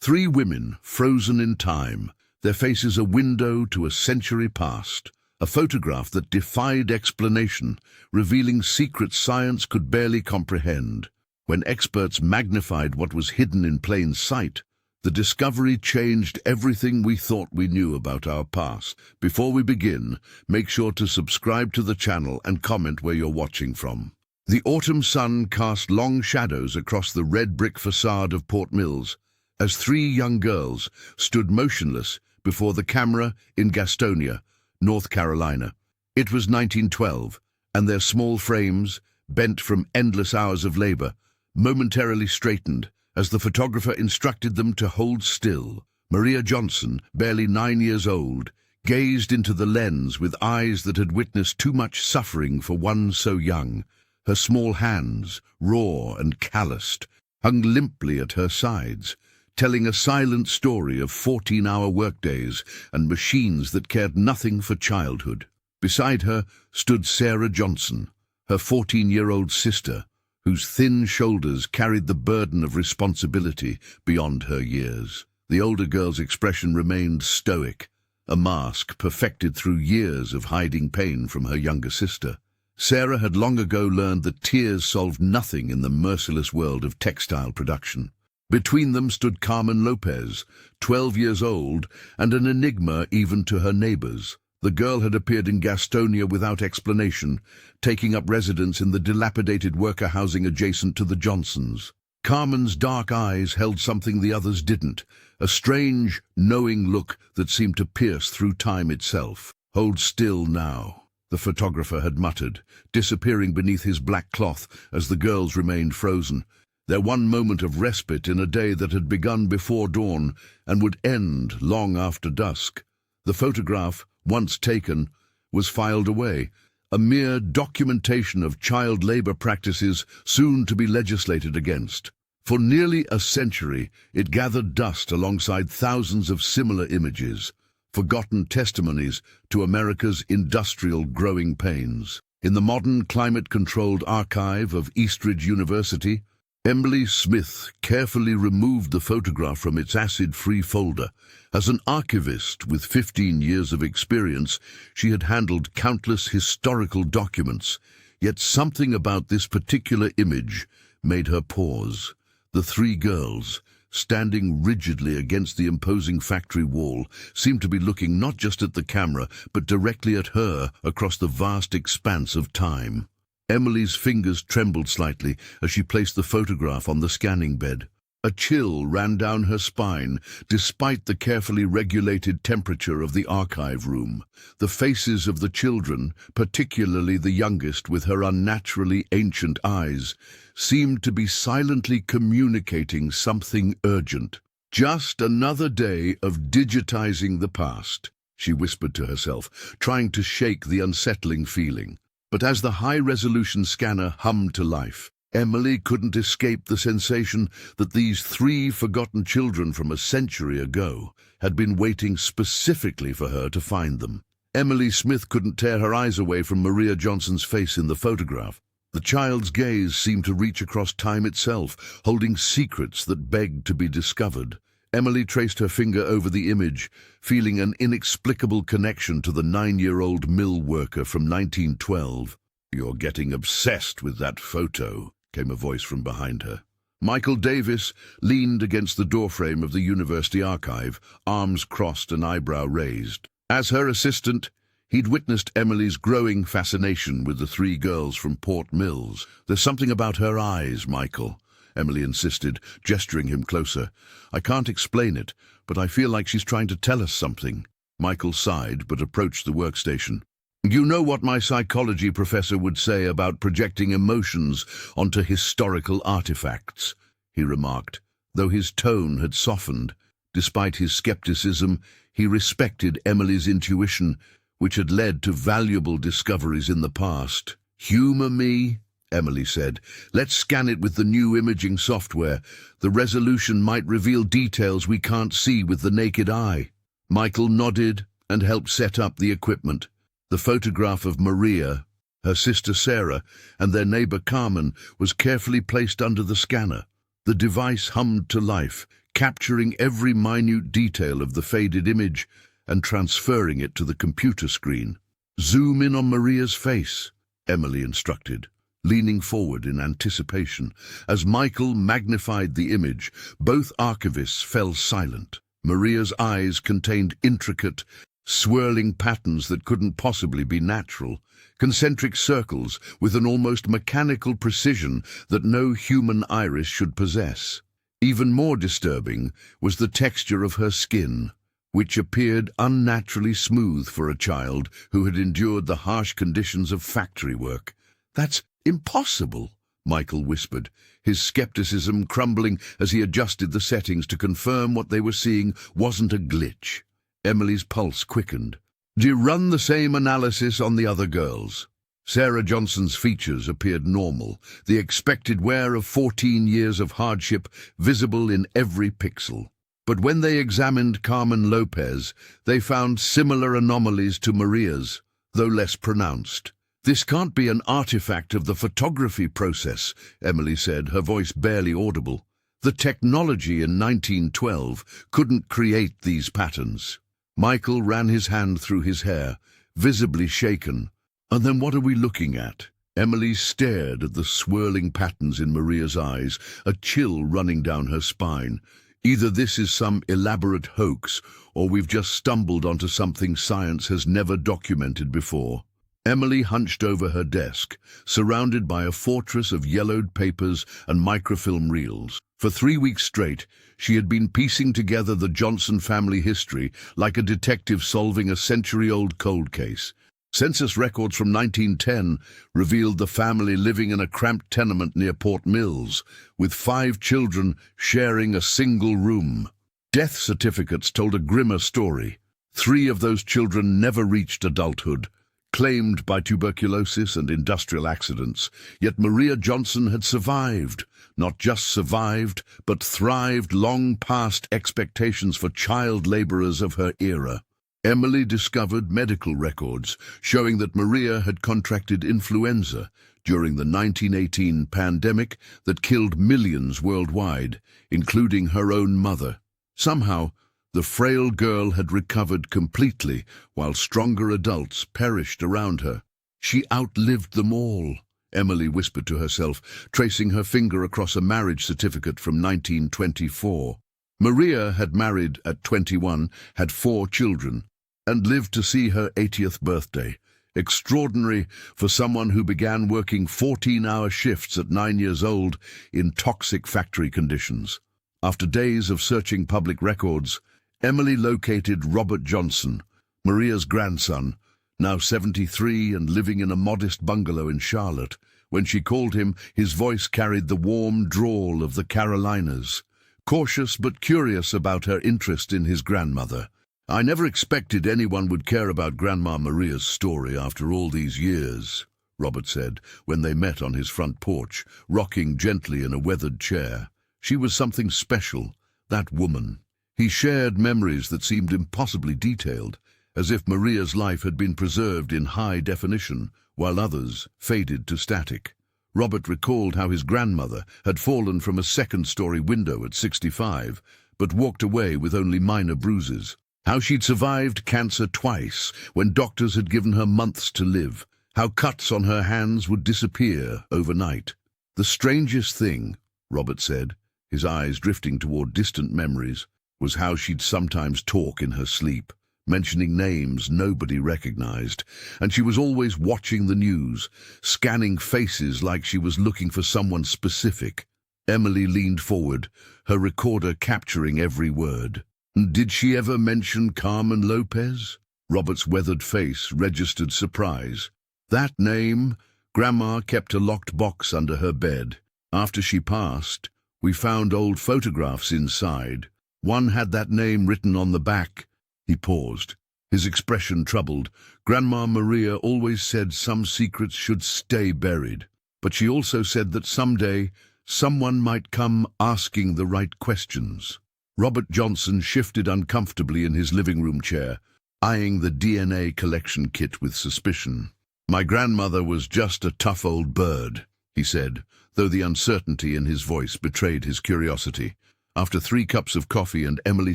Three women frozen in time, their faces a window to a century past. A photograph that defied explanation, revealing secrets science could barely comprehend. When experts magnified what was hidden in plain sight, the discovery changed everything we thought we knew about our past. Before we begin, make sure to subscribe to the channel and comment where you're watching from. The autumn sun cast long shadows across the red brick facade of Port Mills as three young girls stood motionless before the camera in Gastonia, North Carolina. It was 1912, and their small frames, bent from endless hours of labor, momentarily straightened as the photographer instructed them to hold still. Maria Johnson, barely 9 years old, gazed into the lens with eyes that had witnessed too much suffering for one so young. Her small hands, raw and calloused, hung limply at her sides, telling a silent story of 14-hour workdays and machines that cared nothing for childhood. Beside her stood Sarah Johnson, her 14-year-old sister, whose thin shoulders carried the burden of responsibility beyond her years. The older girl's expression remained stoic, a mask perfected through years of hiding pain from her younger sister. Sarah had long ago learned that tears solved nothing in the merciless world of textile production. Between them stood Carmen Lopez, 12 years old, and an enigma even to her neighbors. The girl had appeared in Gastonia without explanation, taking up residence in the dilapidated worker housing adjacent to the Johnsons. Carmen's dark eyes held something the others didn't, a strange, knowing look that seemed to pierce through time itself. "Hold still now," the photographer had muttered, disappearing beneath his black cloth as the girls remained frozen. Their one moment of respite in a day that had begun before dawn and would end long after dusk. The photograph, once taken, was filed away, a mere documentation of child labor practices soon to be legislated against. For nearly a century, it gathered dust alongside thousands of similar images, forgotten testimonies to America's industrial growing pains. In the modern climate-controlled archive of Eastridge University, Emily Smith carefully removed the photograph from its acid-free folder. As an archivist with 15 years of experience, she had handled countless historical documents, yet something about this particular image made her pause. The three girls, standing rigidly against the imposing factory wall, seemed to be looking not just at the camera, but directly at her across the vast expanse of time. Emily's fingers trembled slightly as she placed the photograph on the scanning bed. A chill ran down her spine, despite the carefully regulated temperature of the archive room. The faces of the children, particularly the youngest with her unnaturally ancient eyes, seemed to be silently communicating something urgent. "Just another day of digitizing the past," she whispered to herself, trying to shake the unsettling feeling. But as the high-resolution scanner hummed to life, Emily couldn't escape the sensation that these three forgotten children from a century ago had been waiting specifically for her to find them. Emily Smith couldn't tear her eyes away from Maria Johnson's face in the photograph. The child's gaze seemed to reach across time itself, holding secrets that begged to be discovered. Emily traced her finger over the image, feeling an inexplicable connection to the 9-year-old mill worker from 1912. "You're getting obsessed with that photo," came a voice from behind her. Michael Davis leaned against the doorframe of the university archive, arms crossed and eyebrow raised. As her assistant, he'd witnessed Emily's growing fascination with the three girls from Port Mills. "There's something about her eyes, Michael," Emily insisted, gesturing him closer. "I can't explain it, but I feel like she's trying to tell us something." Michael sighed, but approached the workstation. "You know what my psychology professor would say about projecting emotions onto historical artifacts," he remarked, though his tone had softened. Despite his skepticism, he respected Emily's intuition, which had led to valuable discoveries in the past. "Humor me," Emily said. "Let's scan it with the new imaging software. The resolution might reveal details we can't see with the naked eye." Michael nodded and helped set up the equipment. The photograph of Maria, her sister Sarah, and their neighbor Carmen was carefully placed under the scanner. The device hummed to life, capturing every minute detail of the faded image and transferring it to the computer screen. "Zoom in on Maria's face," Emily instructed, leaning forward in anticipation. As Michael magnified the image, both archivists fell silent. Maria's eyes contained intricate, swirling patterns that couldn't possibly be natural, concentric circles with an almost mechanical precision that no human iris should possess. Even more disturbing was the texture of her skin, which appeared unnaturally smooth for a child who had endured the harsh conditions of factory work. "That's impossible," Michael whispered, his skepticism crumbling as he adjusted the settings to confirm what they were seeing wasn't a glitch. Emily's pulse quickened. "Do you run the same analysis on the other girls?" Sarah Johnson's features appeared normal, the expected wear of 14 years of hardship visible in every pixel. But when they examined Carmen Lopez, they found similar anomalies to Maria's, though less pronounced. "This can't be an artifact of the photography process," Emily said, her voice barely audible. "The technology in 1912 couldn't create these patterns." Michael ran his hand through his hair, visibly shaken. "And then what are we looking at?" Emily stared at the swirling patterns in Maria's eyes, a chill running down her spine. "Either this is some elaborate hoax, or we've just stumbled onto something science has never documented before." Emily hunched over her desk, surrounded by a fortress of yellowed papers and microfilm reels. For 3 weeks straight, she had been piecing together the Johnson family history like a detective solving a century-old cold case. Census records from 1910 revealed the family living in a cramped tenement near Port Mills, with 5 children sharing a single room. Death certificates told a grimmer story. 3 of those children never reached adulthood, claimed by tuberculosis and industrial accidents, yet Maria Johnson had survived. Not just survived, but thrived long past expectations for child laborers of her era. Emily discovered medical records showing that Maria had contracted influenza during the 1918 pandemic that killed millions worldwide, including her own mother. Somehow, the frail girl had recovered completely, while stronger adults perished around her. "She outlived them all," Emily whispered to herself, tracing her finger across a marriage certificate from 1924. Maria had married at 21, had 4 children, and lived to see her 80th birthday. Extraordinary for someone who began working 14-hour shifts at 9 years old in toxic factory conditions. After days of searching public records, Emily located Robert Johnson, Maria's grandson, now 73 and living in a modest bungalow in Charlotte. When she called him, his voice carried the warm drawl of the Carolinas, cautious but curious about her interest in his grandmother. "I never expected anyone would care about Grandma Maria's story after all these years," Robert said when they met on his front porch, rocking gently in a weathered chair. "She was something special, that woman." He shared memories that seemed impossibly detailed, as if Maria's life had been preserved in high definition, while others faded to static. Robert recalled how his grandmother had fallen from a second-story window at 65, but walked away with only minor bruises. How she'd survived cancer twice, when doctors had given her months to live. How cuts on her hands would disappear overnight. "The strangest thing," Robert said, his eyes drifting toward distant memories, was how she'd sometimes talk in her sleep, mentioning names nobody recognized, and she was always watching the news, scanning faces like she was looking for someone specific. Emily leaned forward, her recorder capturing every word. "Did she ever mention Carmen Lopez?" Robert's weathered face registered surprise. "That name, Grandma kept a locked box under her bed. After she passed, we found old photographs inside. One had that name written on the back." He paused, his expression troubled. "Grandma Maria always said some secrets should stay buried, but she also said that someday someone might come asking the right questions." Robert Johnson shifted uncomfortably in his living room chair, eyeing the DNA collection kit with suspicion. "My grandmother was just a tough old bird," he said, though the uncertainty in his voice betrayed his curiosity. After 3 cups of coffee and Emily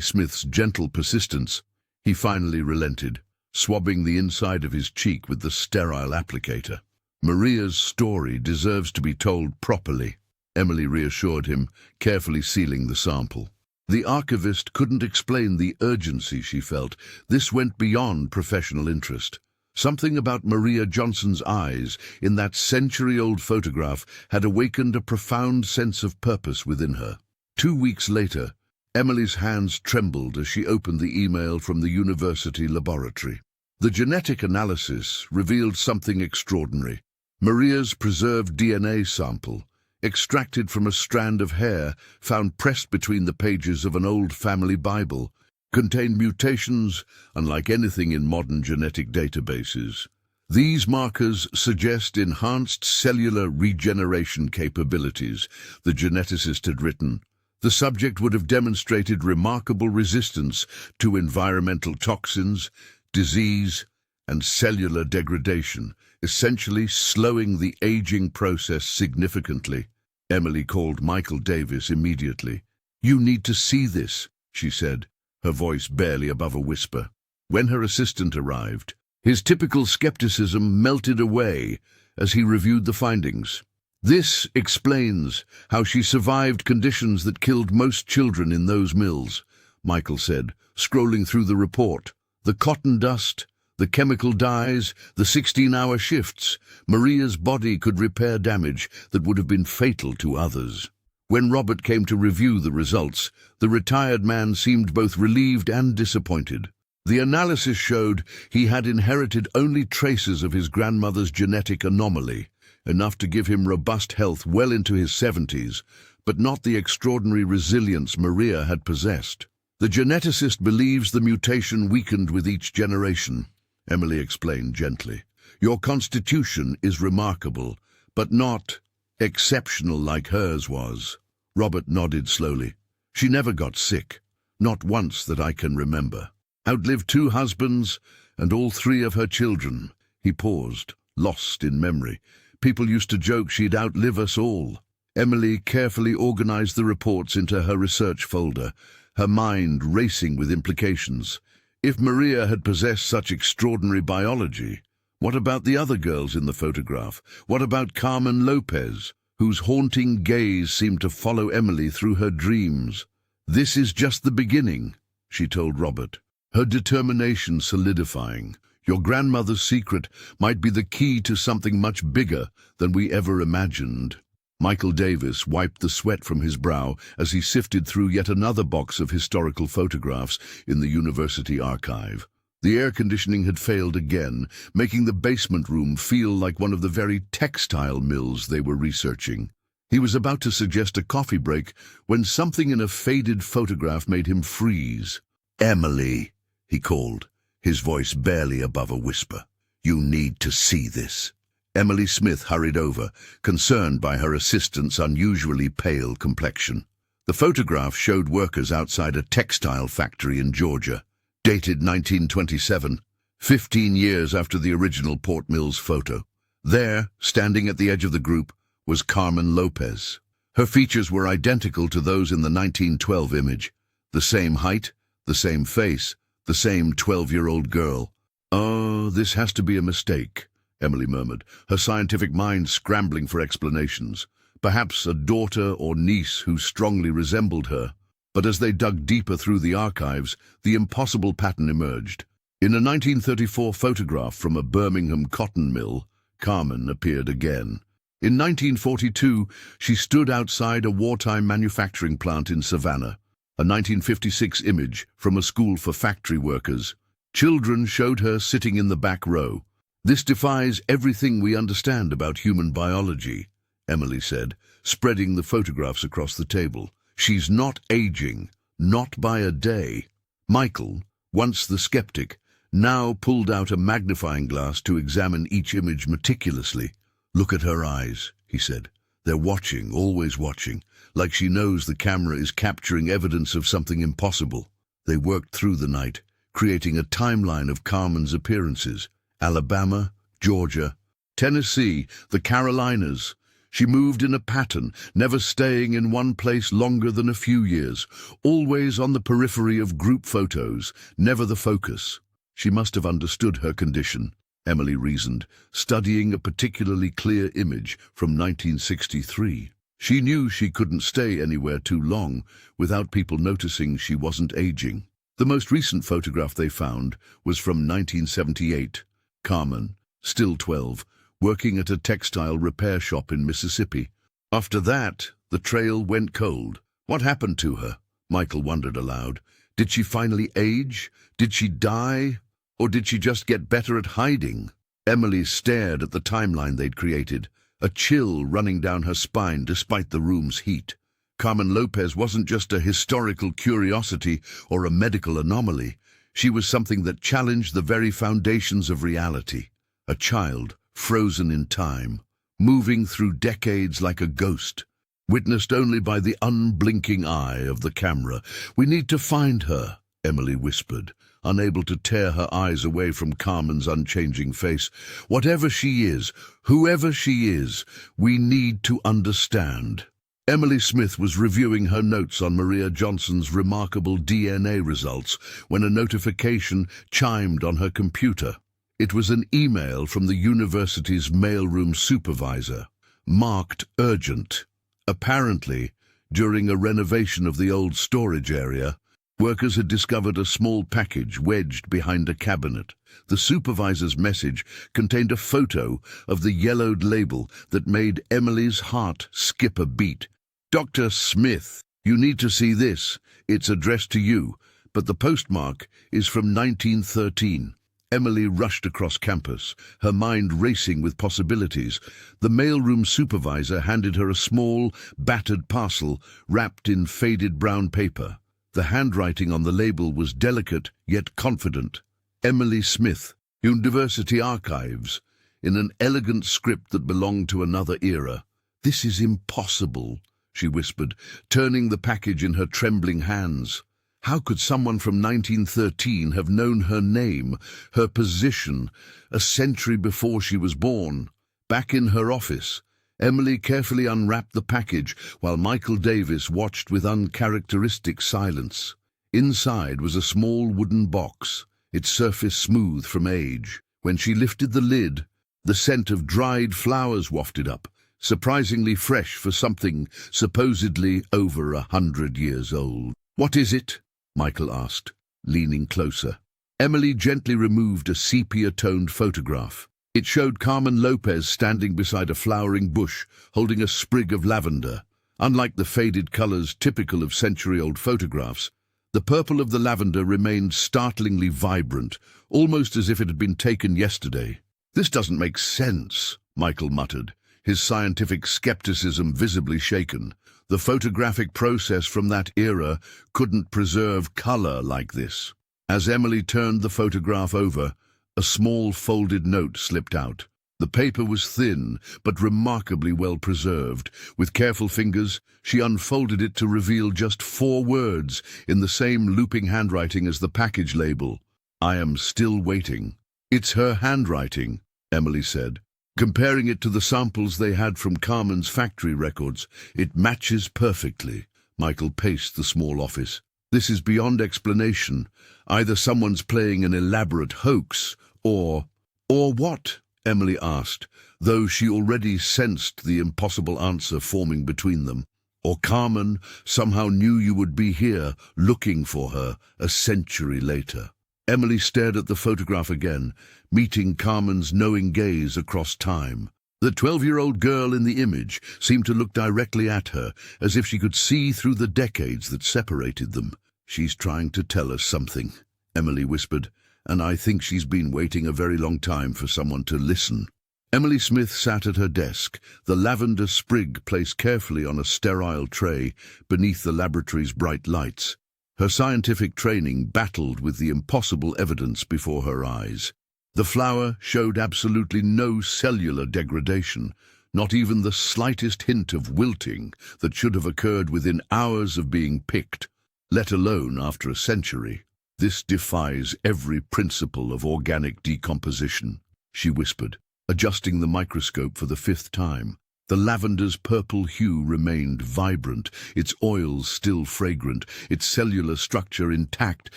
Smith's gentle persistence, he finally relented, swabbing the inside of his cheek with the sterile applicator. Maria's story deserves to be told properly, Emily reassured him, carefully sealing the sample. The archivist couldn't explain the urgency she felt. This went beyond professional interest. Something about Maria Johnson's eyes in that century-old photograph had awakened a profound sense of purpose within her. 2 weeks later, Emily's hands trembled as she opened the email from the university laboratory. The genetic analysis revealed something extraordinary. Maria's preserved DNA sample, extracted from a strand of hair found pressed between the pages of an old family Bible, contained mutations unlike anything in modern genetic databases. These markers suggest enhanced cellular regeneration capabilities, the geneticist had written. The subject would have demonstrated remarkable resistance to environmental toxins, disease, and cellular degradation, essentially slowing the aging process significantly. Emily called Michael Davis immediately. "You need to see this," she said, her voice barely above a whisper. When her assistant arrived, his typical skepticism melted away as he reviewed the findings. "This explains how she survived conditions that killed most children in those mills," Michael said, scrolling through the report. "The cotton dust, the chemical dyes, the 16-hour shifts. Maria's body could repair damage that would have been fatal to others." When Robert came to review the results, the retired man seemed both relieved and disappointed. The analysis showed he had inherited only traces of his grandmother's genetic anomaly, enough to give him robust health well into his 70s, but not the extraordinary resilience Maria had possessed. "The geneticist believes the mutation weakened with each generation," Emily explained gently. "Your constitution is remarkable, but not exceptional like hers was." Robert nodded slowly. "She never got sick, not once that I can remember. Outlived 2 husbands and all 3 of her children." He paused, lost in memory. "People used to joke she'd outlive us all." Emily carefully organized the reports into her research folder, her mind racing with implications. If Maria had possessed such extraordinary biology, what about the other girls in the photograph? What about Carmen Lopez, whose haunting gaze seemed to follow Emily through her dreams? "This is just the beginning," she told Robert, her determination solidifying. "Your grandmother's secret might be the key to something much bigger than we ever imagined." Michael Davis wiped the sweat from his brow as he sifted through yet another box of historical photographs in the university archive. The air conditioning had failed again, making the basement room feel like one of the very textile mills they were researching. He was about to suggest a coffee break when something in a faded photograph made him freeze. "Emily," he called, his voice barely above a whisper. "You need to see this." Emily Smith hurried over, concerned by her assistant's unusually pale complexion. The photograph showed workers outside a textile factory in Georgia, dated 1927, 15 years after the original Port Mills photo. There, standing at the edge of the group, was Carmen Lopez. Her features were identical to those in the 1912 image. The same height, the same face, the same 12-year-old girl. "Oh, this has to be a mistake," Emily murmured, her scientific mind scrambling for explanations. Perhaps a daughter or niece who strongly resembled her. But as they dug deeper through the archives, the impossible pattern emerged. In a 1934 photograph from a Birmingham cotton mill, Carmen appeared again. In 1942, she stood outside a wartime manufacturing plant in Savannah. A 1956 image from a school for factory workers. Children showed her sitting in the back row. "This defies everything we understand about human biology," Emily said, spreading the photographs across the table. "She's not aging, not by a day." Michael, once the skeptic, now pulled out a magnifying glass to examine each image meticulously. "Look at her eyes," he said. "They're watching, always watching, like she knows the camera is capturing evidence of something impossible." They worked through the night, creating a timeline of Carmen's appearances. Alabama, Georgia, Tennessee, the Carolinas. She moved in a pattern, never staying in one place longer than a few years, always on the periphery of group photos, never the focus. She must have understood her condition, Emily reasoned, studying a particularly clear image from 1963. She knew she couldn't stay anywhere too long without people noticing she wasn't aging. The most recent photograph they found was from 1978. Carmen, still 12, working at a textile repair shop in Mississippi. After that, the trail went cold. What happened to her? Michael wondered aloud. Did she finally age? Did she die? Or did she just get better at hiding? Emily stared at the timeline they'd created, a chill running down her spine despite the room's heat. Carmen Lopez wasn't just a historical curiosity or a medical anomaly. She was something that challenged the very foundations of reality. A child, frozen in time, moving through decades like a ghost, witnessed only by the unblinking eye of the camera. "We need to find her," Emily whispered, unable to tear her eyes away from Carmen's unchanging face. "Whatever she is, whoever she is, we need to understand." Emily Smith was reviewing her notes on Maria Johnson's remarkable DNA results when a notification chimed on her computer. It was an email from the university's mailroom supervisor, marked urgent. Apparently, during a renovation of the old storage area, workers had discovered a small package wedged behind a cabinet. The supervisor's message contained a photo of the yellowed label that made Emily's heart skip a beat. "Dr. Smith, you need to see this. It's addressed to you, but the postmark is from 1913. Emily rushed across campus, her mind racing with possibilities. The mailroom supervisor handed her a small, battered parcel wrapped in faded brown paper. The handwriting on the label was delicate yet confident. "Emily Smith, University Archives," in an elegant script that belonged to another era. "This is impossible," she whispered, turning the package in her trembling hands. How could someone from 1913 have known her name, her position, a century before she was born? Back in her office, Emily carefully unwrapped the package while Michael Davis watched with uncharacteristic silence. Inside was a small wooden box, its surface smooth from age. When she lifted the lid, the scent of dried flowers wafted up, surprisingly fresh for something supposedly over 100 years old. "What is it?" Michael asked, leaning closer. Emily gently removed a sepia-toned photograph. It showed Carmen Lopez standing beside a flowering bush, holding a sprig of lavender. Unlike the faded colors typical of century-old photographs, the purple of the lavender remained startlingly vibrant, almost as if it had been taken yesterday. "This doesn't make sense," Michael muttered, his scientific skepticism visibly shaken. The photographic process from that era couldn't preserve color like this. As Emily turned the photograph over, a small folded note slipped out. The paper was thin, but remarkably well preserved. With careful fingers, she unfolded it to reveal just 4 words in the same looping handwriting as the package label. "I am still waiting." "It's her handwriting," Emily said. Comparing it to the samples they had from Carmen's factory records, it matches perfectly. Michael paced the small office. "This is beyond explanation. Either someone's playing an elaborate hoax, or what?" Emily asked, though she already sensed the impossible answer forming between them. "Or Carmen somehow knew you would be here, looking for her, a century later." Emily stared at the photograph again, meeting Carmen's knowing gaze across time. The 12-year-old girl in the image seemed to look directly at her, as if she could see through the decades that separated them. "She's trying to tell us something," Emily whispered, "and I think she's been waiting a very long time for someone to listen." Emily Smith sat at her desk, the lavender sprig placed carefully on a sterile tray beneath the laboratory's bright lights. Her scientific training battled with the impossible evidence before her eyes. The flower showed absolutely no cellular degradation, not even the slightest hint of wilting that should have occurred within hours of being picked, let alone after a century. "This defies every principle of organic decomposition," she whispered, adjusting the microscope for the 5th time. The lavender's purple hue remained vibrant, its oils still fragrant, its cellular structure intact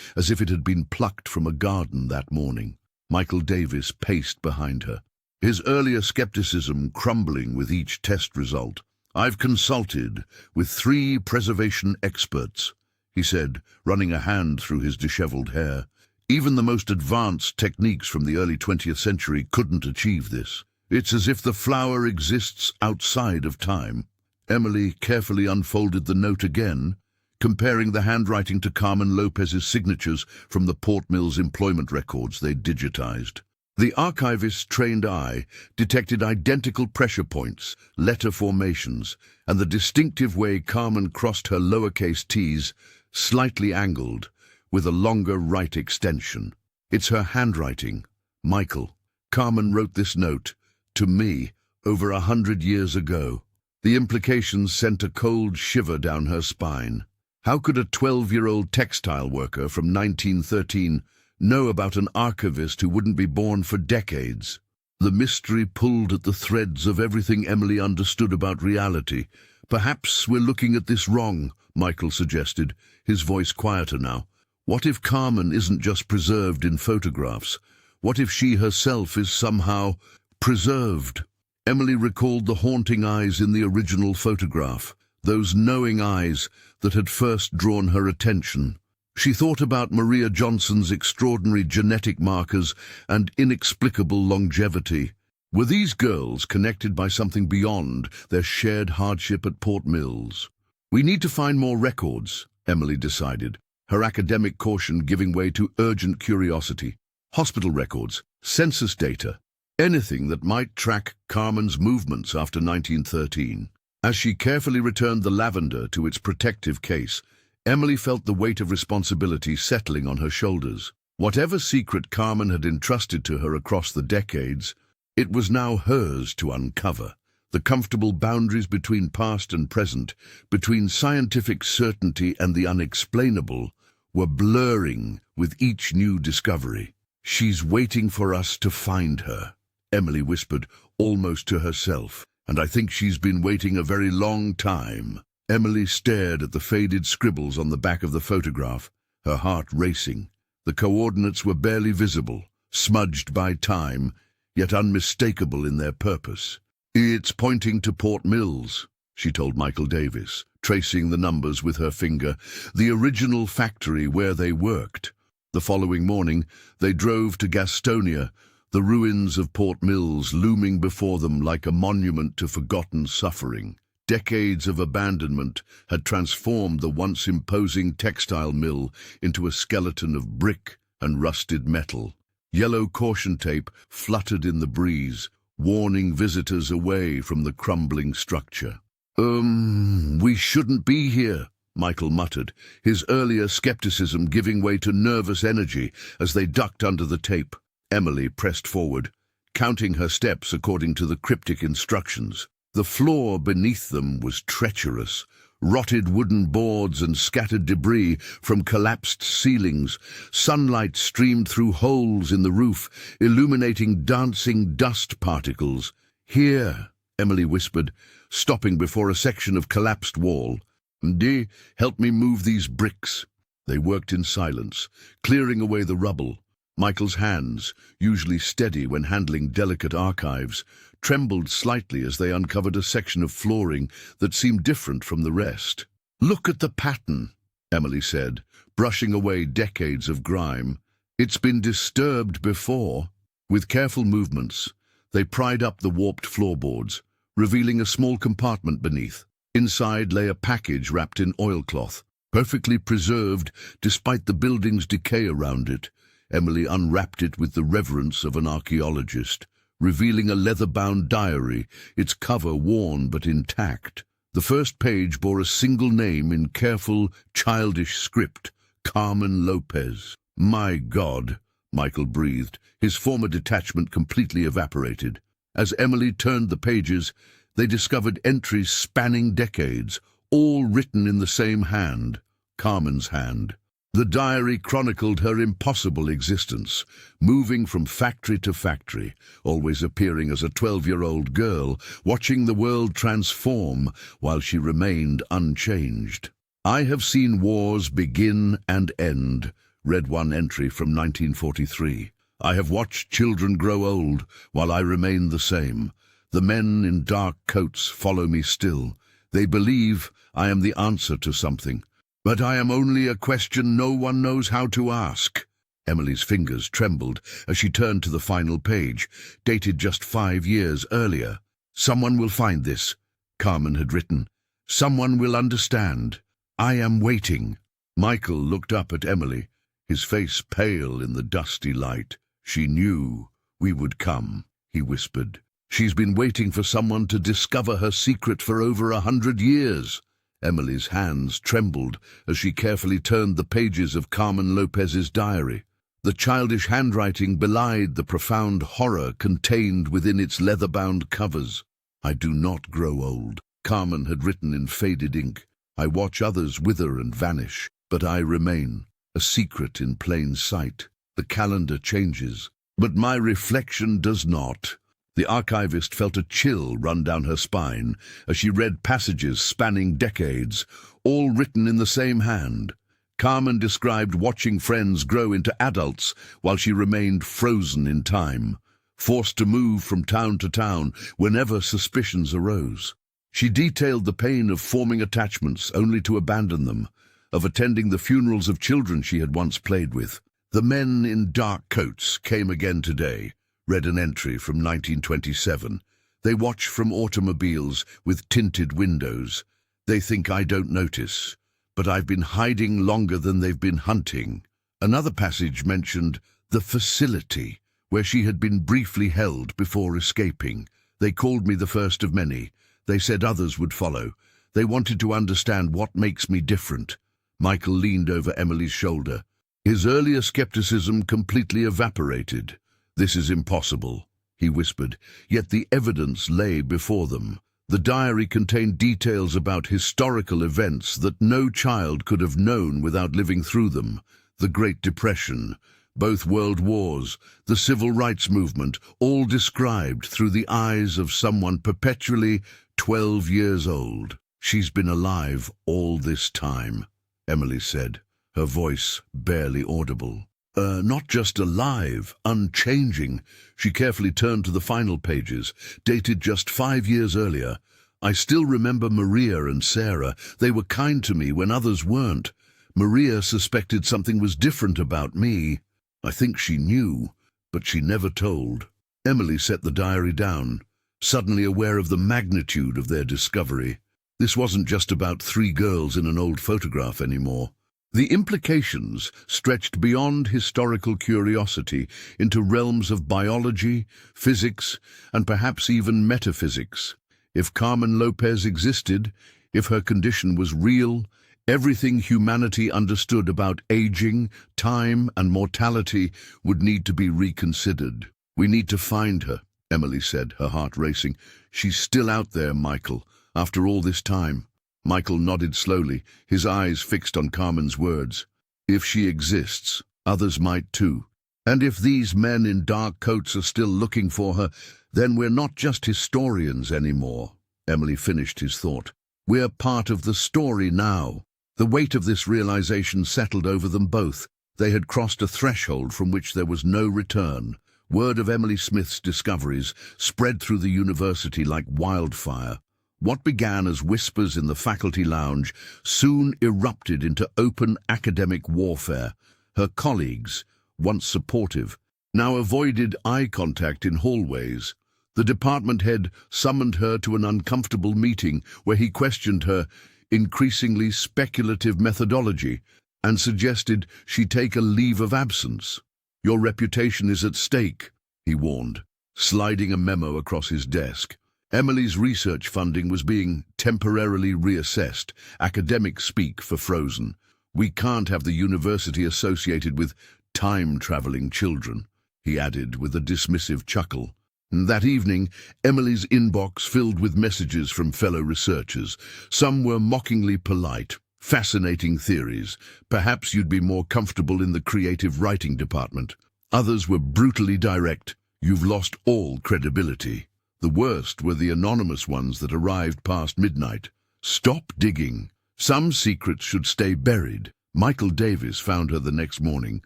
as if it had been plucked from a garden that morning. Michael Davis paced behind her, his earlier skepticism crumbling with each test result. "I've consulted with 3 preservation experts," he said, running a hand through his disheveled hair. "Even the most advanced techniques from the early 20th century couldn't achieve this. It's as if the flower exists outside of time." Emily carefully unfolded the note again, comparing the handwriting to Carmen Lopez's signatures from the Port Mills employment records they'd digitized. The archivist's trained eye detected identical pressure points, letter formations, and the distinctive way Carmen crossed her lowercase t's, slightly angled, with a longer right extension. "It's her handwriting, Michael. Carmen wrote this note to me over 100 years ago." The implications sent a cold shiver down her spine. How could a 12-year-old textile worker from 1913 know about an archivist who wouldn't be born for decades? The mystery pulled at the threads of everything Emily understood about reality. "Perhaps we're looking at this wrong," Michael suggested, his voice quieter now. "What if Carmen isn't just preserved in photographs? What if she herself is somehow preserved?" Emily recalled the haunting eyes in the original photograph, those knowing eyes that had first drawn her attention. She thought about Maria Johnson's extraordinary genetic markers and inexplicable longevity. Were these girls connected by something beyond their shared hardship at Port Mills? "We need to find more records," Emily decided, her academic caution giving way to urgent curiosity. Hospital records, census data, anything that might track Carmen's movements after 1913. As she carefully returned the lavender to its protective case, Emily felt the weight of responsibility settling on her shoulders. Whatever secret Carmen had entrusted to her across the decades, it was now hers to uncover. The comfortable boundaries between past and present, between scientific certainty and the unexplainable, were blurring with each new discovery. "She's waiting for us to find her," Emily whispered, almost to herself. "And I think she's been waiting a very long time." Emily stared at the faded scribbles on the back of the photograph, her heart racing. The coordinates were barely visible, smudged by time, yet unmistakable in their purpose. "It's pointing to Port Mills," she told Michael Davis, tracing the numbers with her finger, "the original factory where they worked." The following morning, they drove to Gastonia, the ruins of Port Mills looming before them like a monument to forgotten suffering. Decades of abandonment had transformed the once imposing textile mill into a skeleton of brick and rusted metal. Yellow caution tape fluttered in the breeze, warning visitors away from the crumbling structure. We shouldn't be here," Michael muttered, his earlier skepticism giving way to nervous energy as they ducked under the tape. Emily pressed forward, counting her steps according to the cryptic instructions. The floor beneath them was treacherous. Rotted wooden boards and scattered debris from collapsed ceilings. Sunlight streamed through holes in the roof, illuminating dancing dust particles. "Here," Emily whispered, stopping before a section of collapsed wall. "Dee, help me move these bricks." They worked in silence, clearing away the rubble. Michael's hands, usually steady when handling delicate archives, trembled slightly as they uncovered a section of flooring that seemed different from the rest. "Look at the pattern," Emily said, brushing away decades of grime. "It's been disturbed before." With careful movements, they pried up the warped floorboards, revealing a small compartment beneath. Inside lay a package wrapped in oilcloth, perfectly preserved despite the building's decay around it. Emily unwrapped it with the reverence of an archaeologist, revealing a leather-bound diary, its cover worn but intact. The first page bore a single name in careful, childish script, Carmen Lopez. "My God," Michael breathed, his former detachment completely evaporated. As Emily turned the pages, they discovered entries spanning decades, all written in the same hand, Carmen's hand. The diary chronicled her impossible existence, moving from factory to factory, always appearing as a 12-year-old girl, watching the world transform while she remained unchanged. "I have seen wars begin and end," read one entry from 1943. "I have watched children grow old while I remain the same. The men in dark coats follow me still. They believe I am the answer to something. But I am only a question no one knows how to ask." Emily's fingers trembled as she turned to the final page, dated just 5 years earlier. "Someone will find this," Carmen had written. "Someone will understand. I am waiting." Michael looked up at Emily, his face pale in the dusty light. "She knew we would come," he whispered. "She's been waiting for someone to discover her secret for over 100 years. Emily's hands trembled as she carefully turned the pages of Carmen Lopez's diary. The childish handwriting belied the profound horror contained within its leather-bound covers. "I do not grow old," Carmen had written in faded ink. "I watch others wither and vanish, but I remain, a secret in plain sight. The calendar changes, but my reflection does not." The archivist felt a chill run down her spine as she read passages spanning decades, all written in the same hand. Carmen described watching friends grow into adults while she remained frozen in time, forced to move from town to town whenever suspicions arose. She detailed the pain of forming attachments only to abandon them, of attending the funerals of children she had once played with. "The men in dark coats came again today," read an entry from 1927. "They watch from automobiles with tinted windows. They think I don't notice, but I've been hiding longer than they've been hunting." Another passage mentioned the facility, where she had been briefly held before escaping. "They called me the first of many. They said others would follow. They wanted to understand what makes me different." Michael leaned over Emily's shoulder. His earlier skepticism completely evaporated. "This is impossible," he whispered, yet the evidence lay before them. The diary contained details about historical events that no child could have known without living through them. The Great Depression, both world wars, the Civil Rights Movement, all described through the eyes of someone perpetually 12 years old. "She's been alive all this time," Emily said, her voice barely audible. Not just alive, unchanging." She carefully turned to the final pages, dated just 5 years earlier. "I still remember Maria and Sarah. They were kind to me when others weren't. Maria suspected something was different about me. I think she knew, but she never told." Emily set the diary down, suddenly aware of the magnitude of their discovery. This wasn't just about 3 girls in an old photograph anymore. The implications stretched beyond historical curiosity into realms of biology, physics, and perhaps even metaphysics. If Carmen Lopez existed, if her condition was real, everything humanity understood about aging, time, and mortality would need to be reconsidered. "We need to find her," Emily said, her heart racing. "She's still out there, Michael, after all this time." Michael nodded slowly, his eyes fixed on Carmen's words. "If she exists, others might too. And if these men in dark coats are still looking for her, then we're not just historians anymore." Emily finished his thought. "We're part of the story now." The weight of this realization settled over them both. They had crossed a threshold from which there was no return. Word of Emily Smith's discoveries spread through the university like wildfire. What began as whispers in the faculty lounge soon erupted into open academic warfare. Her colleagues, once supportive, now avoided eye contact in hallways. The department head summoned her to an uncomfortable meeting where he questioned her increasingly speculative methodology and suggested she take a leave of absence. "Your reputation is at stake," he warned, sliding a memo across his desk. Emily's research funding was being temporarily reassessed, academic speak for frozen. "We can't have the university associated with time-traveling children," he added with a dismissive chuckle. That evening, Emily's inbox filled with messages from fellow researchers. Some were mockingly polite, Fascinating theories. Perhaps you'd be more comfortable in the creative writing department. Others were brutally direct. You've lost all credibility. The worst were the anonymous ones that arrived past midnight. Stop digging. Some secrets should stay buried. Michael Davis found her the next morning,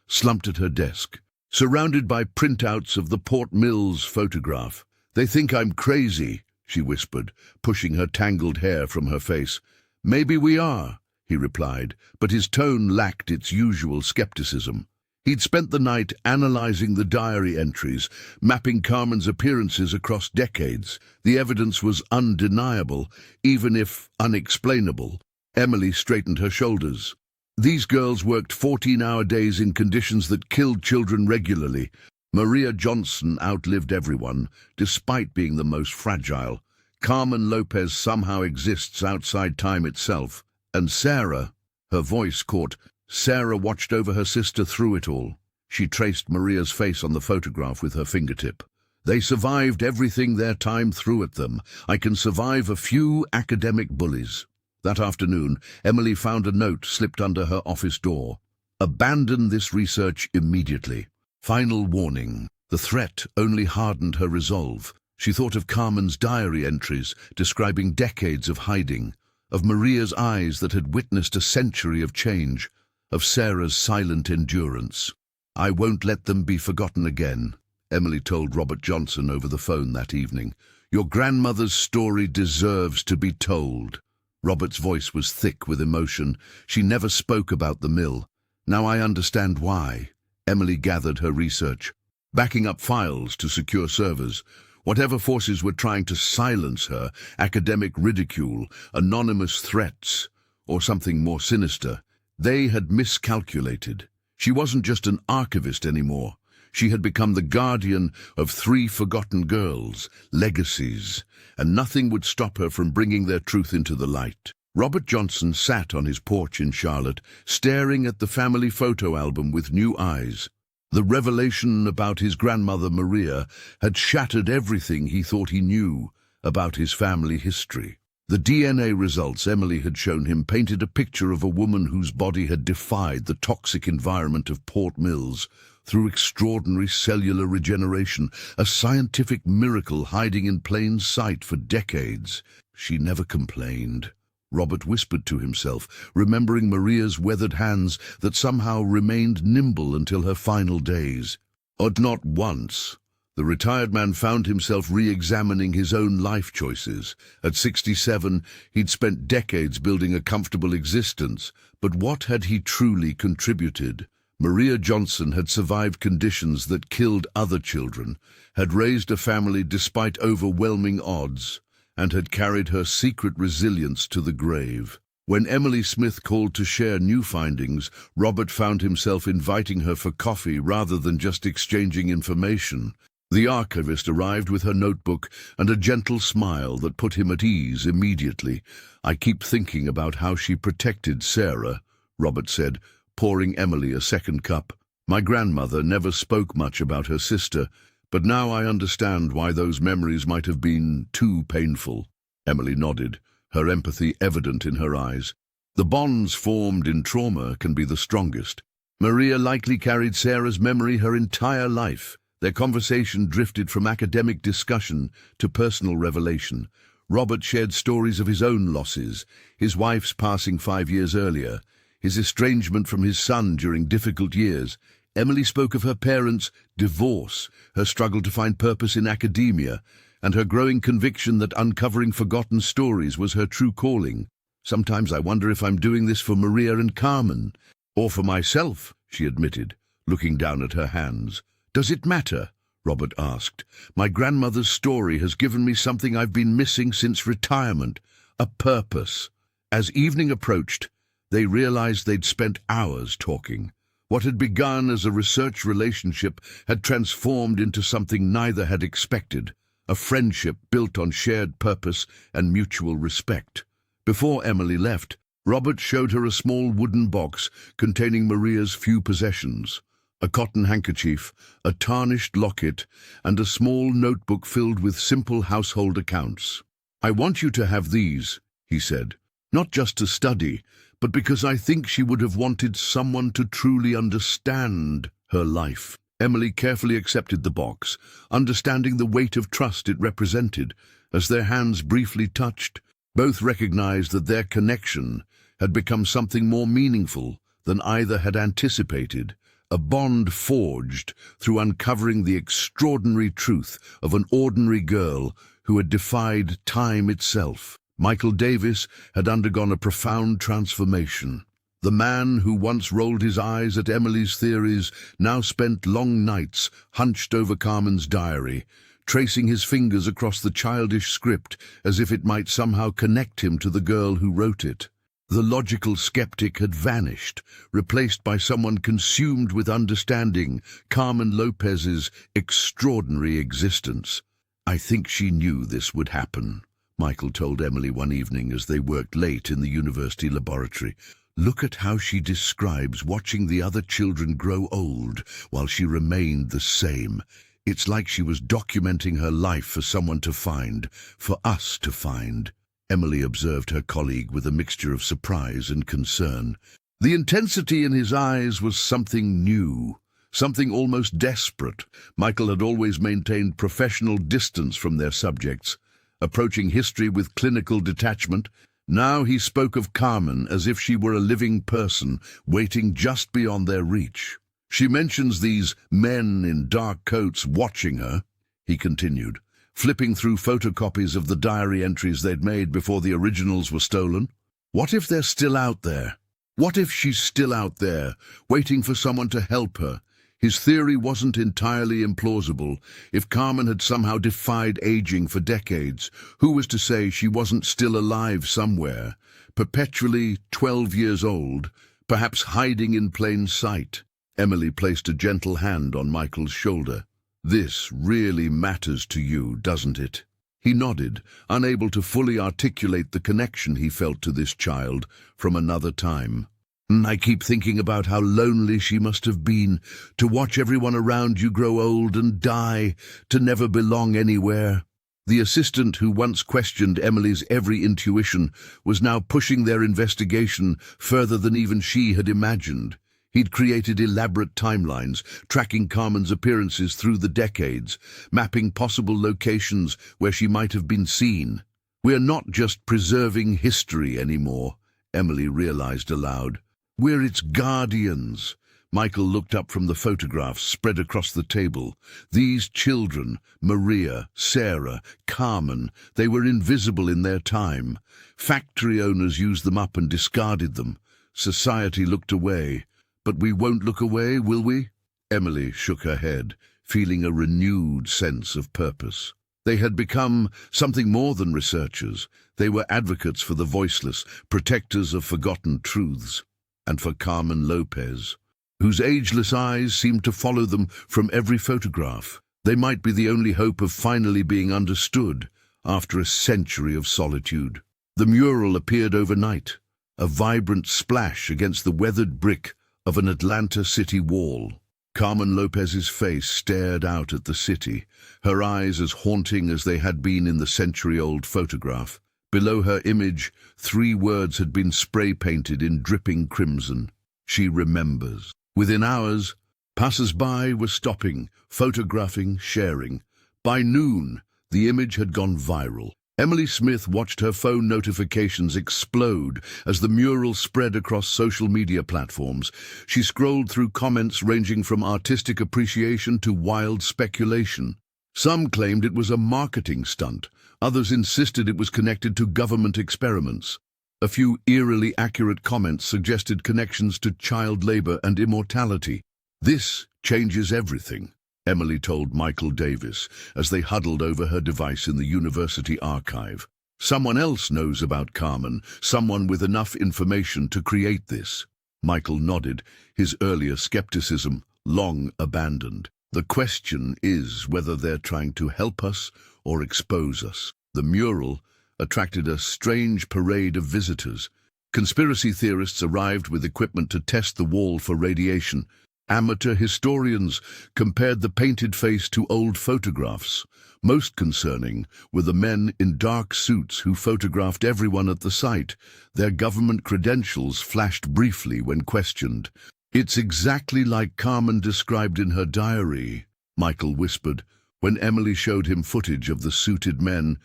slumped at her desk, surrounded by printouts of the Port Mills photograph. "They think I'm crazy," she whispered, pushing her tangled hair from her face. "Maybe we are," he replied, but his tone lacked its usual skepticism. He'd spent the night analyzing the diary entries, mapping Carmen's appearances across decades. The evidence was undeniable, even if unexplainable. Emily straightened her shoulders. These girls worked 14-hour days in conditions that killed children regularly. Maria Johnson outlived everyone, despite being the most fragile. Carmen Lopez somehow exists outside time itself. And Sarah, her voice caught. Sarah watched over her sister through it all. She traced Maria's face on the photograph with her fingertip. "They survived everything their time threw at them. I can survive a few academic bullies." That afternoon, Emily found a note slipped under her office door. "Abandon this research immediately. Final warning." The threat only hardened her resolve. She thought of Carmen's diary entries describing decades of hiding, of Maria's eyes that had witnessed a century of change, of Sarah's silent endurance. "I won't let them be forgotten again," Emily told Robert Johnson over the phone that evening. "Your grandmother's story deserves to be told." Robert's voice was thick with emotion. "She never spoke about the mill. Now I understand why." Emily gathered her research, backing up files to secure servers. Whatever forces were trying to silence her, academic ridicule, anonymous threats, or something more sinister, they had miscalculated. She wasn't just an archivist anymore. She had become the guardian of 3 forgotten girls, legacies, and nothing would stop her from bringing their truth into the light. Robert Johnson sat on his porch in Charlotte, staring at the family photo album with new eyes. The revelation about his grandmother Maria had shattered everything he thought he knew about his family history. The DNA results Emily had shown him painted a picture of a woman whose body had defied the toxic environment of Port Mills through extraordinary cellular regeneration, a scientific miracle hiding in plain sight for decades. She never complained. Robert whispered to himself, remembering Maria's weathered hands that somehow remained nimble until her final days. But not once. The retired man found himself re-examining his own life choices. At 67, he'd spent decades building a comfortable existence, but what had he truly contributed? Maria Johnson had survived conditions that killed other children, had raised a family despite overwhelming odds, and had carried her secret resilience to the grave. When Emily Smith called to share new findings, Robert found himself inviting her for coffee rather than just exchanging information. The archivist arrived with her notebook and a gentle smile that put him at ease immediately. "I keep thinking about how she protected Sarah," Robert said, pouring Emily a second cup. "My grandmother never spoke much about her sister, but now I understand why those memories might have been too painful." Emily nodded, her empathy evident in her eyes. The bonds formed in trauma can be the strongest. Maria likely carried Sarah's memory her entire life. Their conversation drifted from academic discussion to personal revelation. Robert shared stories of his own losses, his wife's passing 5 years earlier, his estrangement from his son during difficult years. Emily spoke of her parents' divorce, her struggle to find purpose in academia, and her growing conviction that uncovering forgotten stories was her true calling. "Sometimes I wonder if I'm doing this for Maria and Carmen, or for myself," she admitted, looking down at her hands. "Does it matter?" Robert asked. "My grandmother's story has given me something I've been missing since retirement, a purpose." As evening approached, they realized they'd spent hours talking. What had begun as a research relationship had transformed into something neither had expected, a friendship built on shared purpose and mutual respect. Before Emily left, Robert showed her a small wooden box containing Maria's few possessions. A cotton handkerchief, a tarnished locket, and a small notebook filled with simple household accounts. "I want you to have these," he said, "not just to study, but because I think she would have wanted someone to truly understand her life. Emily carefully accepted the box, understanding the weight of trust it represented. As their hands briefly touched, both recognized that their connection had become something more meaningful than either had anticipated, a bond forged through uncovering the extraordinary truth of an ordinary girl who had defied time itself. Michael Davis had undergone a profound transformation. The man who once rolled his eyes at Emily's theories now spent long nights hunched over Carmen's diary, tracing his fingers across the childish script as if it might somehow connect him to the girl who wrote it. The logical skeptic had vanished, replaced by someone consumed with understanding Carmen Lopez's extraordinary existence. I think she knew this would happen, Michael told Emily one evening as they worked late in the university laboratory. Look at how she describes watching the other children grow old while she remained the same. It's like she was documenting her life for someone to find, for us to find. Emily observed her colleague with a mixture of surprise and concern. The intensity in his eyes was something new, something almost desperate. Michael had always maintained professional distance from their subjects, approaching history with clinical detachment. Now he spoke of Carmen as if she were a living person, waiting just beyond their reach. She mentions these men in dark coats watching her, he continued, flipping through photocopies of the diary entries they'd made before the originals were stolen. What if they're still out there? What if she's still out there, waiting for someone to help her? His theory wasn't entirely implausible. If Carmen had somehow defied aging for decades, who was to say she wasn't still alive somewhere, perpetually 12 years old, perhaps hiding in plain sight? Emily placed a gentle hand on Michael's shoulder. This really matters to you, doesn't it? He nodded, unable to fully articulate the connection he felt to this child from another time. I keep thinking about how lonely she must have been, to watch everyone around you grow old and die, to never belong anywhere. The assistant who once questioned Emily's every intuition was now pushing their investigation further than even she had imagined. He'd created elaborate timelines, tracking Carmen's appearances through the decades, mapping possible locations where she might have been seen. We're not just preserving history anymore, Emily realized aloud. We're its guardians. Michael looked up from the photographs spread across the table. These children, Maria, Sarah, Carmen, they were invisible in their time. Factory owners used them up and discarded them. Society looked away. But we won't look away, will we? Emily shook her head, feeling a renewed sense of purpose. They had become something more than researchers. They were advocates for the voiceless, protectors of forgotten truths. And for Carmen Lopez, whose ageless eyes seemed to follow them from every photograph. They might be the only hope of finally being understood after a century of solitude. The mural appeared overnight, a vibrant splash against the weathered brick of an Atlanta city wall. Carmen Lopez's face stared out at the city, her eyes as haunting as they had been in the century-old photograph. Below her image, 3 words had been spray-painted in dripping crimson. She remembers. Within hours, passers-by were stopping, photographing, sharing. By noon, the image had gone viral. Emily Smith watched her phone notifications explode as the mural spread across social media platforms. She scrolled through comments ranging from artistic appreciation to wild speculation. Some claimed it was a marketing stunt. Others insisted it was connected to government experiments. A few eerily accurate comments suggested connections to child labor and immortality. This changes everything, Emily told Michael Davis as they huddled over her device in the university archive. Someone else knows about Carmen, someone with enough information to create this. Michael nodded, his earlier skepticism long abandoned. The question is whether they're trying to help us or expose us. The mural attracted a strange parade of visitors. Conspiracy theorists arrived with equipment to test the wall for radiation. Amateur historians compared the painted face to old photographs. Most concerning were the men in dark suits who photographed everyone at the site. Their government credentials flashed briefly when questioned. "It's exactly like Carmen described in her diary," Michael whispered, when Emily showed him footage of the suited men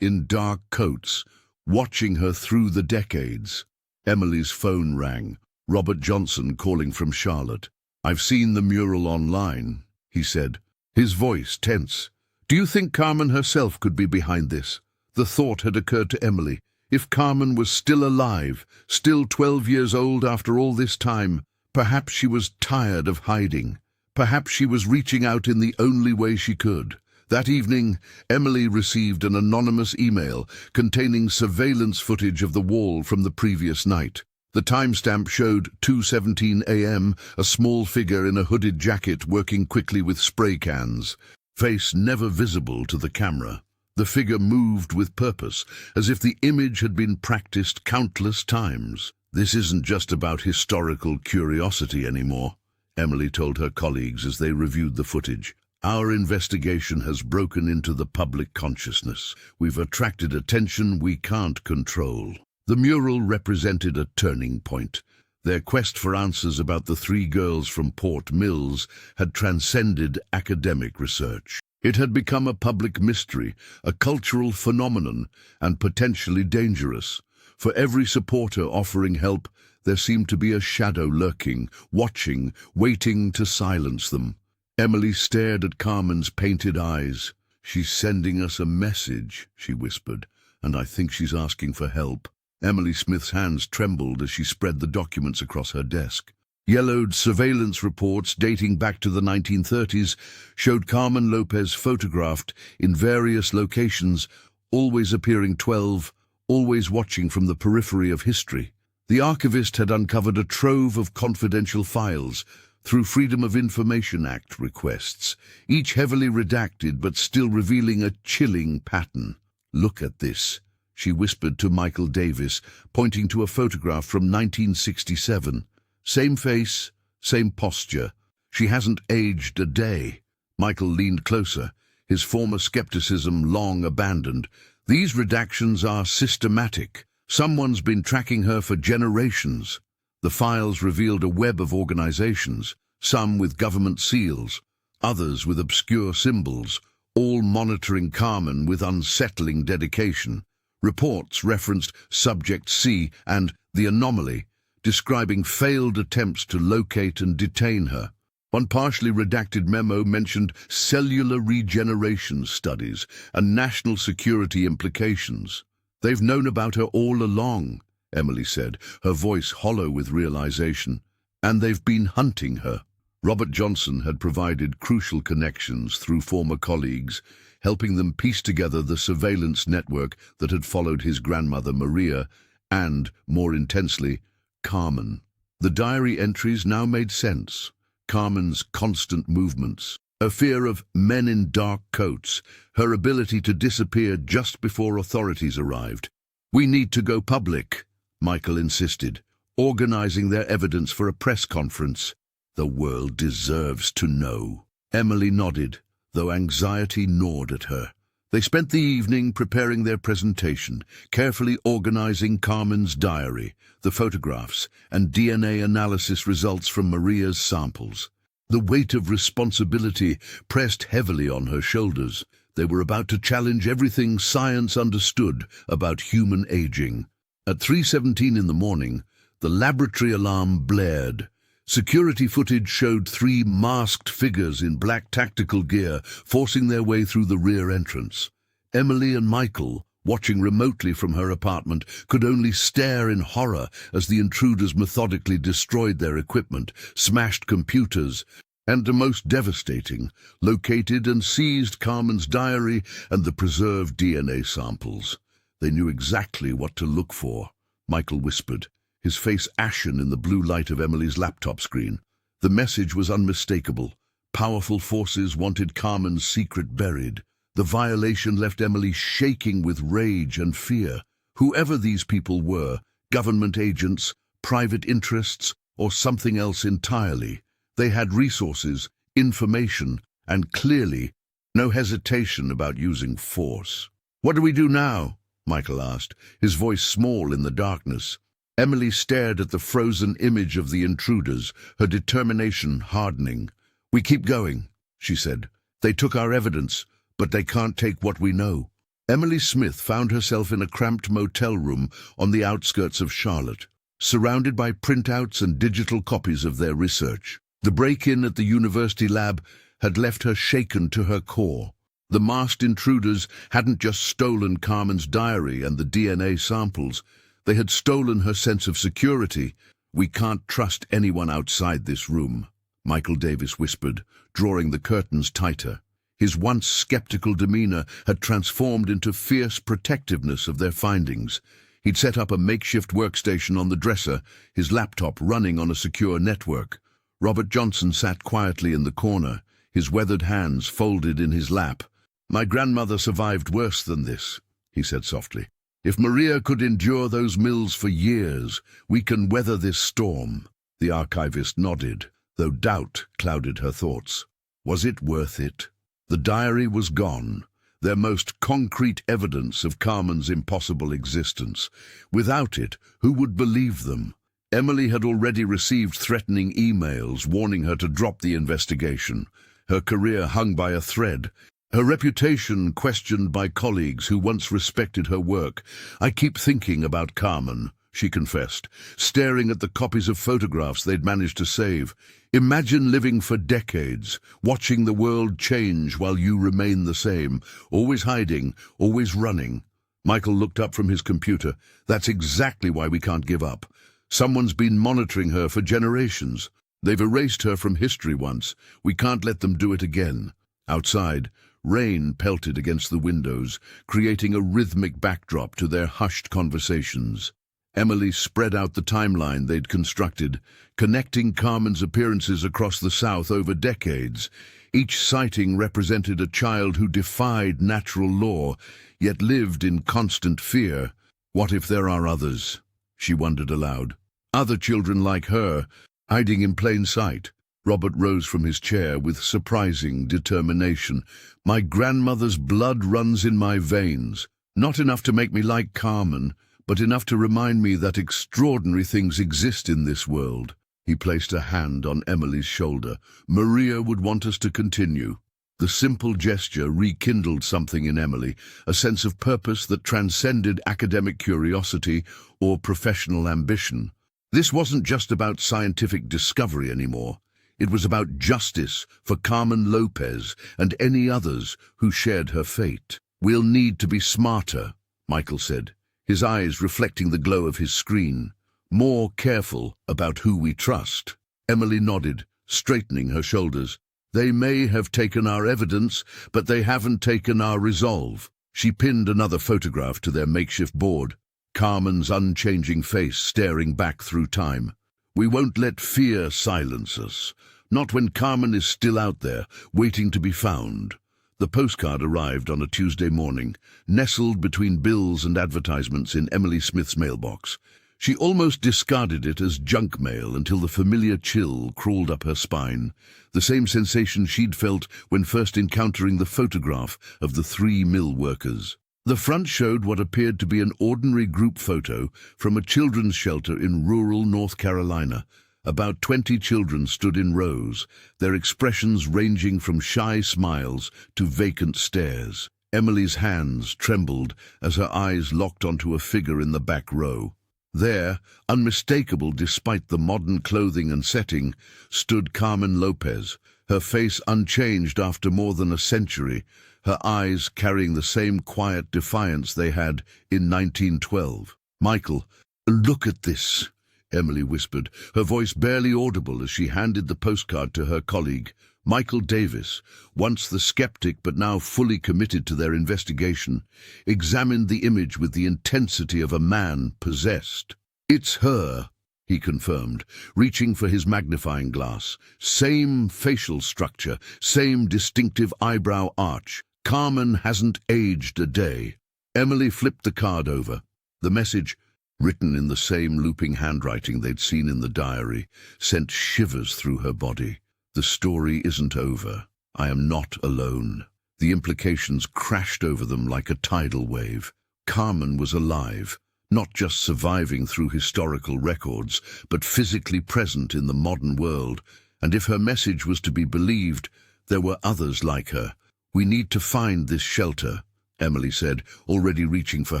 in dark coats, watching her through the decades. Emily's phone rang. Robert Johnson calling from Charlotte. "I've seen the mural online," he said, his voice tense. "Do you think Carmen herself could be behind this?" The thought had occurred to Emily. If Carmen was still alive, still 12 years old after all this time, perhaps she was tired of hiding. Perhaps she was reaching out in the only way she could. That evening, Emily received an anonymous email containing surveillance footage of the wall from the previous night. The timestamp showed 2:17 a.m., a small figure in a hooded jacket working quickly with spray cans. Face never visible to the camera. The figure moved with purpose, as if the image had been practiced countless times. "This isn't just about historical curiosity anymore," Emily told her colleagues as they reviewed the footage. "Our investigation has broken into the public consciousness. We've attracted attention we can't control." The mural represented a turning point. Their quest for answers about the 3 girls from Port Mills had transcended academic research. It had become a public mystery, a cultural phenomenon, and potentially dangerous. For every supporter offering help, there seemed to be a shadow lurking, watching, waiting to silence them. Emily stared at Carmen's painted eyes. "She's sending us a message," she whispered, "and I think she's asking for help." Emily Smith's hands trembled as she spread the documents across her desk. Yellowed surveillance reports dating back to the 1930s showed Carmen Lopez photographed in various locations, always appearing 12, always watching from the periphery of history. The archivist had uncovered a trove of confidential files through Freedom of Information Act requests, each heavily redacted but still revealing a chilling pattern. "Look at this," she whispered to Michael Davis, pointing to a photograph from 1967. "Same face, same posture. She hasn't aged a day." Michael leaned closer, his former skepticism long abandoned. "These redactions are systematic. Someone's been tracking her for generations." The files revealed a web of organizations, some with government seals, others with obscure symbols, all monitoring Carmen with unsettling dedication. Reports referenced Subject C and The Anomaly, describing failed attempts to locate and detain her. One partially redacted memo mentioned cellular regeneration studies and national security implications. "They've known about her all along," Emily said, her voice hollow with realization. "And they've been hunting her." Robert Johnson had provided crucial connections through former colleagues, helping them piece together the surveillance network that had followed his grandmother Maria and, more intensely, Carmen. The diary entries now made sense. Carmen's constant movements, her fear of men in dark coats, her ability to disappear just before authorities arrived. "We need to go public," Michael insisted, organizing their evidence for a press conference. "The world deserves to know." Emily nodded, though anxiety gnawed at her. They spent the evening preparing their presentation, carefully organizing Carmen's diary, the photographs, and DNA analysis results from Maria's samples. The weight of responsibility pressed heavily on her shoulders. They were about to challenge everything science understood about human aging. At 3:17 in the morning, the laboratory alarm blared. Security footage showed 3 masked figures in black tactical gear forcing their way through the rear entrance. Emily and Michael, watching remotely from her apartment, could only stare in horror as the intruders methodically destroyed their equipment, smashed computers, and, the most devastating, located and seized Carmen's diary and the preserved DNA samples. They knew exactly what to look for, Michael whispered, his face ashen in the blue light of Emily's laptop screen. The message was unmistakable. Powerful forces wanted Carmen's secret buried. The violation left Emily shaking with rage and fear. Whoever these people were, government agents, private interests, or something else entirely, They had resources, information, and clearly no hesitation about using force. "What do we do now?" Michael asked, his voice small in the darkness. Emily stared at the frozen image of the intruders, her determination hardening. "We keep going," she said. "They took our evidence, but they can't take what we know." Emily Smith found herself in a cramped motel room on the outskirts of Charlotte, surrounded by printouts and digital copies of their research. The break-in at the university lab had left her shaken to her core. The masked intruders hadn't just stolen Carmen's diary and the DNA samples. They had stolen her sense of security. "We can't trust anyone outside this room," Michael Davis whispered, drawing the curtains tighter. His once skeptical demeanor had transformed into fierce protectiveness of their findings. He'd set up a makeshift workstation on the dresser, his laptop running on a secure network. Robert Johnson sat quietly in the corner, his weathered hands folded in his lap. "My grandmother survived worse than this," he said softly. "If Maria could endure those mills for years, we can weather this storm." The archivist nodded, though doubt clouded her thoughts. Was it worth it? The diary was gone, their most concrete evidence of Carmen's impossible existence. Without it, who would believe them? Emily had already received threatening emails warning her to drop the investigation. Her career hung by a thread, her reputation questioned by colleagues who once respected her work. "I keep thinking about Carmen," she confessed, staring at the copies of photographs they'd managed to save. "Imagine living for decades, watching the world change while you remain the same, always hiding, always running." Michael looked up from his computer. "That's exactly why we can't give up. Someone's been monitoring her for generations. They've erased her from history once. We can't let them do it again." Outside, rain pelted against the windows, creating a rhythmic backdrop to their hushed conversations. Emily spread out the timeline they'd constructed, connecting Carmen's appearances across the South over decades. Each sighting represented a child who defied natural law, yet lived in constant fear. What if there are others? She wondered aloud. Other children like her, hiding in plain sight. Robert rose from his chair with surprising determination. "My grandmother's blood runs in my veins. Not enough to make me like Carmen, but enough to remind me that extraordinary things exist in this world." He placed a hand on Emily's shoulder. "Maria would want us to continue." The simple gesture rekindled something in Emily, a sense of purpose that transcended academic curiosity or professional ambition. This wasn't just about scientific discovery anymore. It was about justice for Carmen Lopez and any others who shared her fate. "We'll need to be smarter," Michael said, his eyes reflecting the glow of his screen. "More careful about who we trust." Emily nodded, straightening her shoulders. "They may have taken our evidence, but they haven't taken our resolve." She pinned another photograph to their makeshift board, Carmen's unchanging face staring back through time. "We won't let fear silence us. Not when Carmen is still out there, waiting to be found." The postcard arrived on a Tuesday morning, nestled between bills and advertisements in Emily Smith's mailbox. She almost discarded it as junk mail until the familiar chill crawled up her spine, the same sensation she'd felt when first encountering the photograph of the 3 mill workers. The front showed what appeared to be an ordinary group photo from a children's shelter in rural North Carolina. About 20 children stood in rows, their expressions ranging from shy smiles to vacant stares. Emily's hands trembled as her eyes locked onto a figure in the back row. There, unmistakable despite the modern clothing and setting, stood Carmen Lopez, her face unchanged after more than a century, her eyes carrying the same quiet defiance they had in 1912. "Michael, look at this," Emily whispered, her voice barely audible as she handed the postcard to her colleague. Michael Davis, once the skeptic but now fully committed to their investigation, examined the image with the intensity of a man possessed. "It's her," he confirmed, reaching for his magnifying glass. "Same facial structure, same distinctive eyebrow arch. Carmen hasn't aged a day." Emily flipped the card over. The message, written in the same looping handwriting they'd seen in the diary, sent shivers through her body. The story isn't over. I am not alone. The implications crashed over them like a tidal wave. Carmen was alive, not just surviving through historical records, but physically present in the modern world. And if her message was to be believed, there were others like her. "We need to find this shelter," Emily said, already reaching for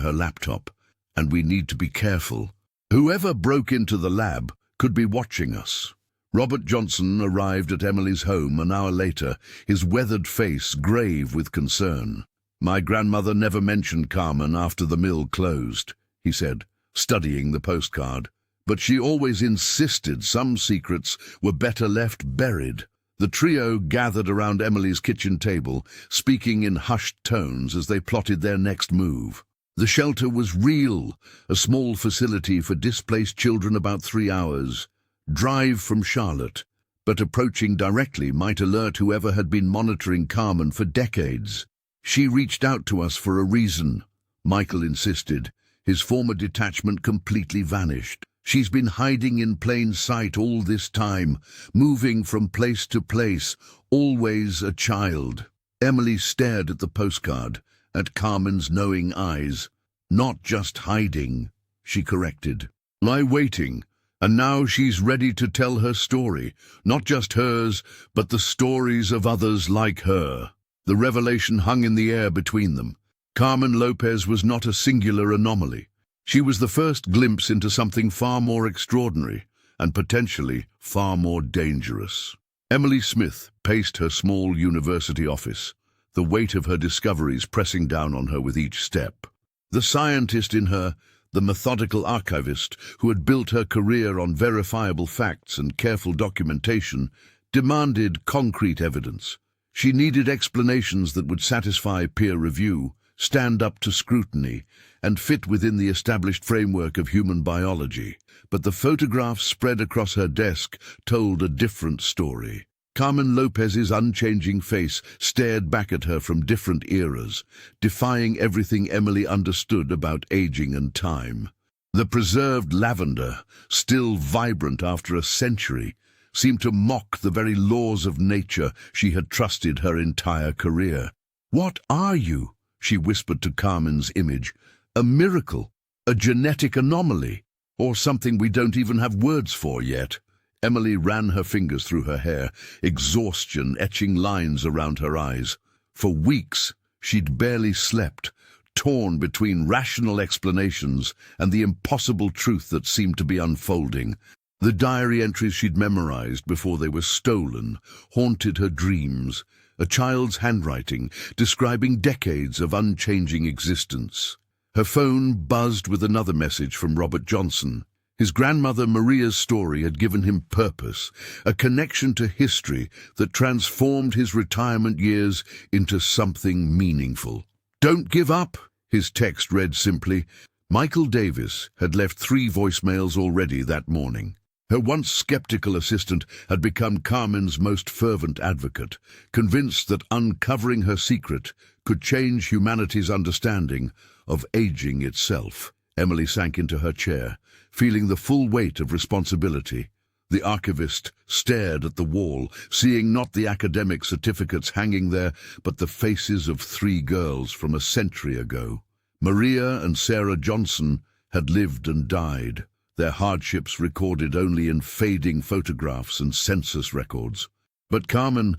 her laptop. "And we need to be careful. Whoever broke into the lab could be watching us." Robert Johnson arrived at Emily's home an hour later, his weathered face grave with concern. "My grandmother never mentioned Carmen after the mill closed," he said, studying the postcard. "But she always insisted some secrets were better left buried." The trio gathered around Emily's kitchen table, speaking in hushed tones as they plotted their next move. The shelter was real, a small facility for displaced children about 3 hours. Drive from Charlotte, but approaching directly might alert whoever had been monitoring Carmen for decades. "She reached out to us for a reason," Michael insisted. His former detachment completely vanished. "She's been hiding in plain sight all this time, moving from place to place, always a child." Emily stared at the postcard, at Carmen's knowing eyes. "Not just hiding," she corrected. "Lie waiting. And now she's ready to tell her story, not just hers, but the stories of others like her." The revelation hung in the air between them. Carmen Lopez was not a singular anomaly. She was the first glimpse into something far more extraordinary, and potentially far more dangerous. Emily Smith paced her small university office, the weight of her discoveries pressing down on her with each step. The scientist in her, the methodical archivist who had built her career on verifiable facts and careful documentation, demanded concrete evidence. She needed explanations that would satisfy peer review, stand up to scrutiny, and fit within the established framework of human biology. But the photographs spread across her desk told a different story. Carmen Lopez's unchanging face stared back at her from different eras, defying everything Emily understood about aging and time. The preserved lavender, still vibrant after a century, seemed to mock the very laws of nature she had trusted her entire career. "What are you?" she whispered to Carmen's image. "A miracle? A genetic anomaly? Or something we don't even have words for yet?" Emily ran her fingers through her hair, exhaustion etching lines around her eyes. For weeks, she'd barely slept, torn between rational explanations and the impossible truth that seemed to be unfolding. The diary entries she'd memorized before they were stolen haunted her dreams, a child's handwriting describing decades of unchanging existence. Her phone buzzed with another message from Robert Johnson. His grandmother Maria's story had given him purpose, a connection to history that transformed his retirement years into something meaningful. "Don't give up," his text read simply. Michael Davis had left 3 voicemails already that morning. Her once skeptical assistant had become Carmen's most fervent advocate, convinced that uncovering her secret could change humanity's understanding of aging itself. Emily sank into her chair, feeling the full weight of responsibility. The archivist stared at the wall, seeing not the academic certificates hanging there, but the faces of 3 girls from a century ago. Maria and Sarah Johnson had lived and died, their hardships recorded only in fading photographs and census records. But Carmen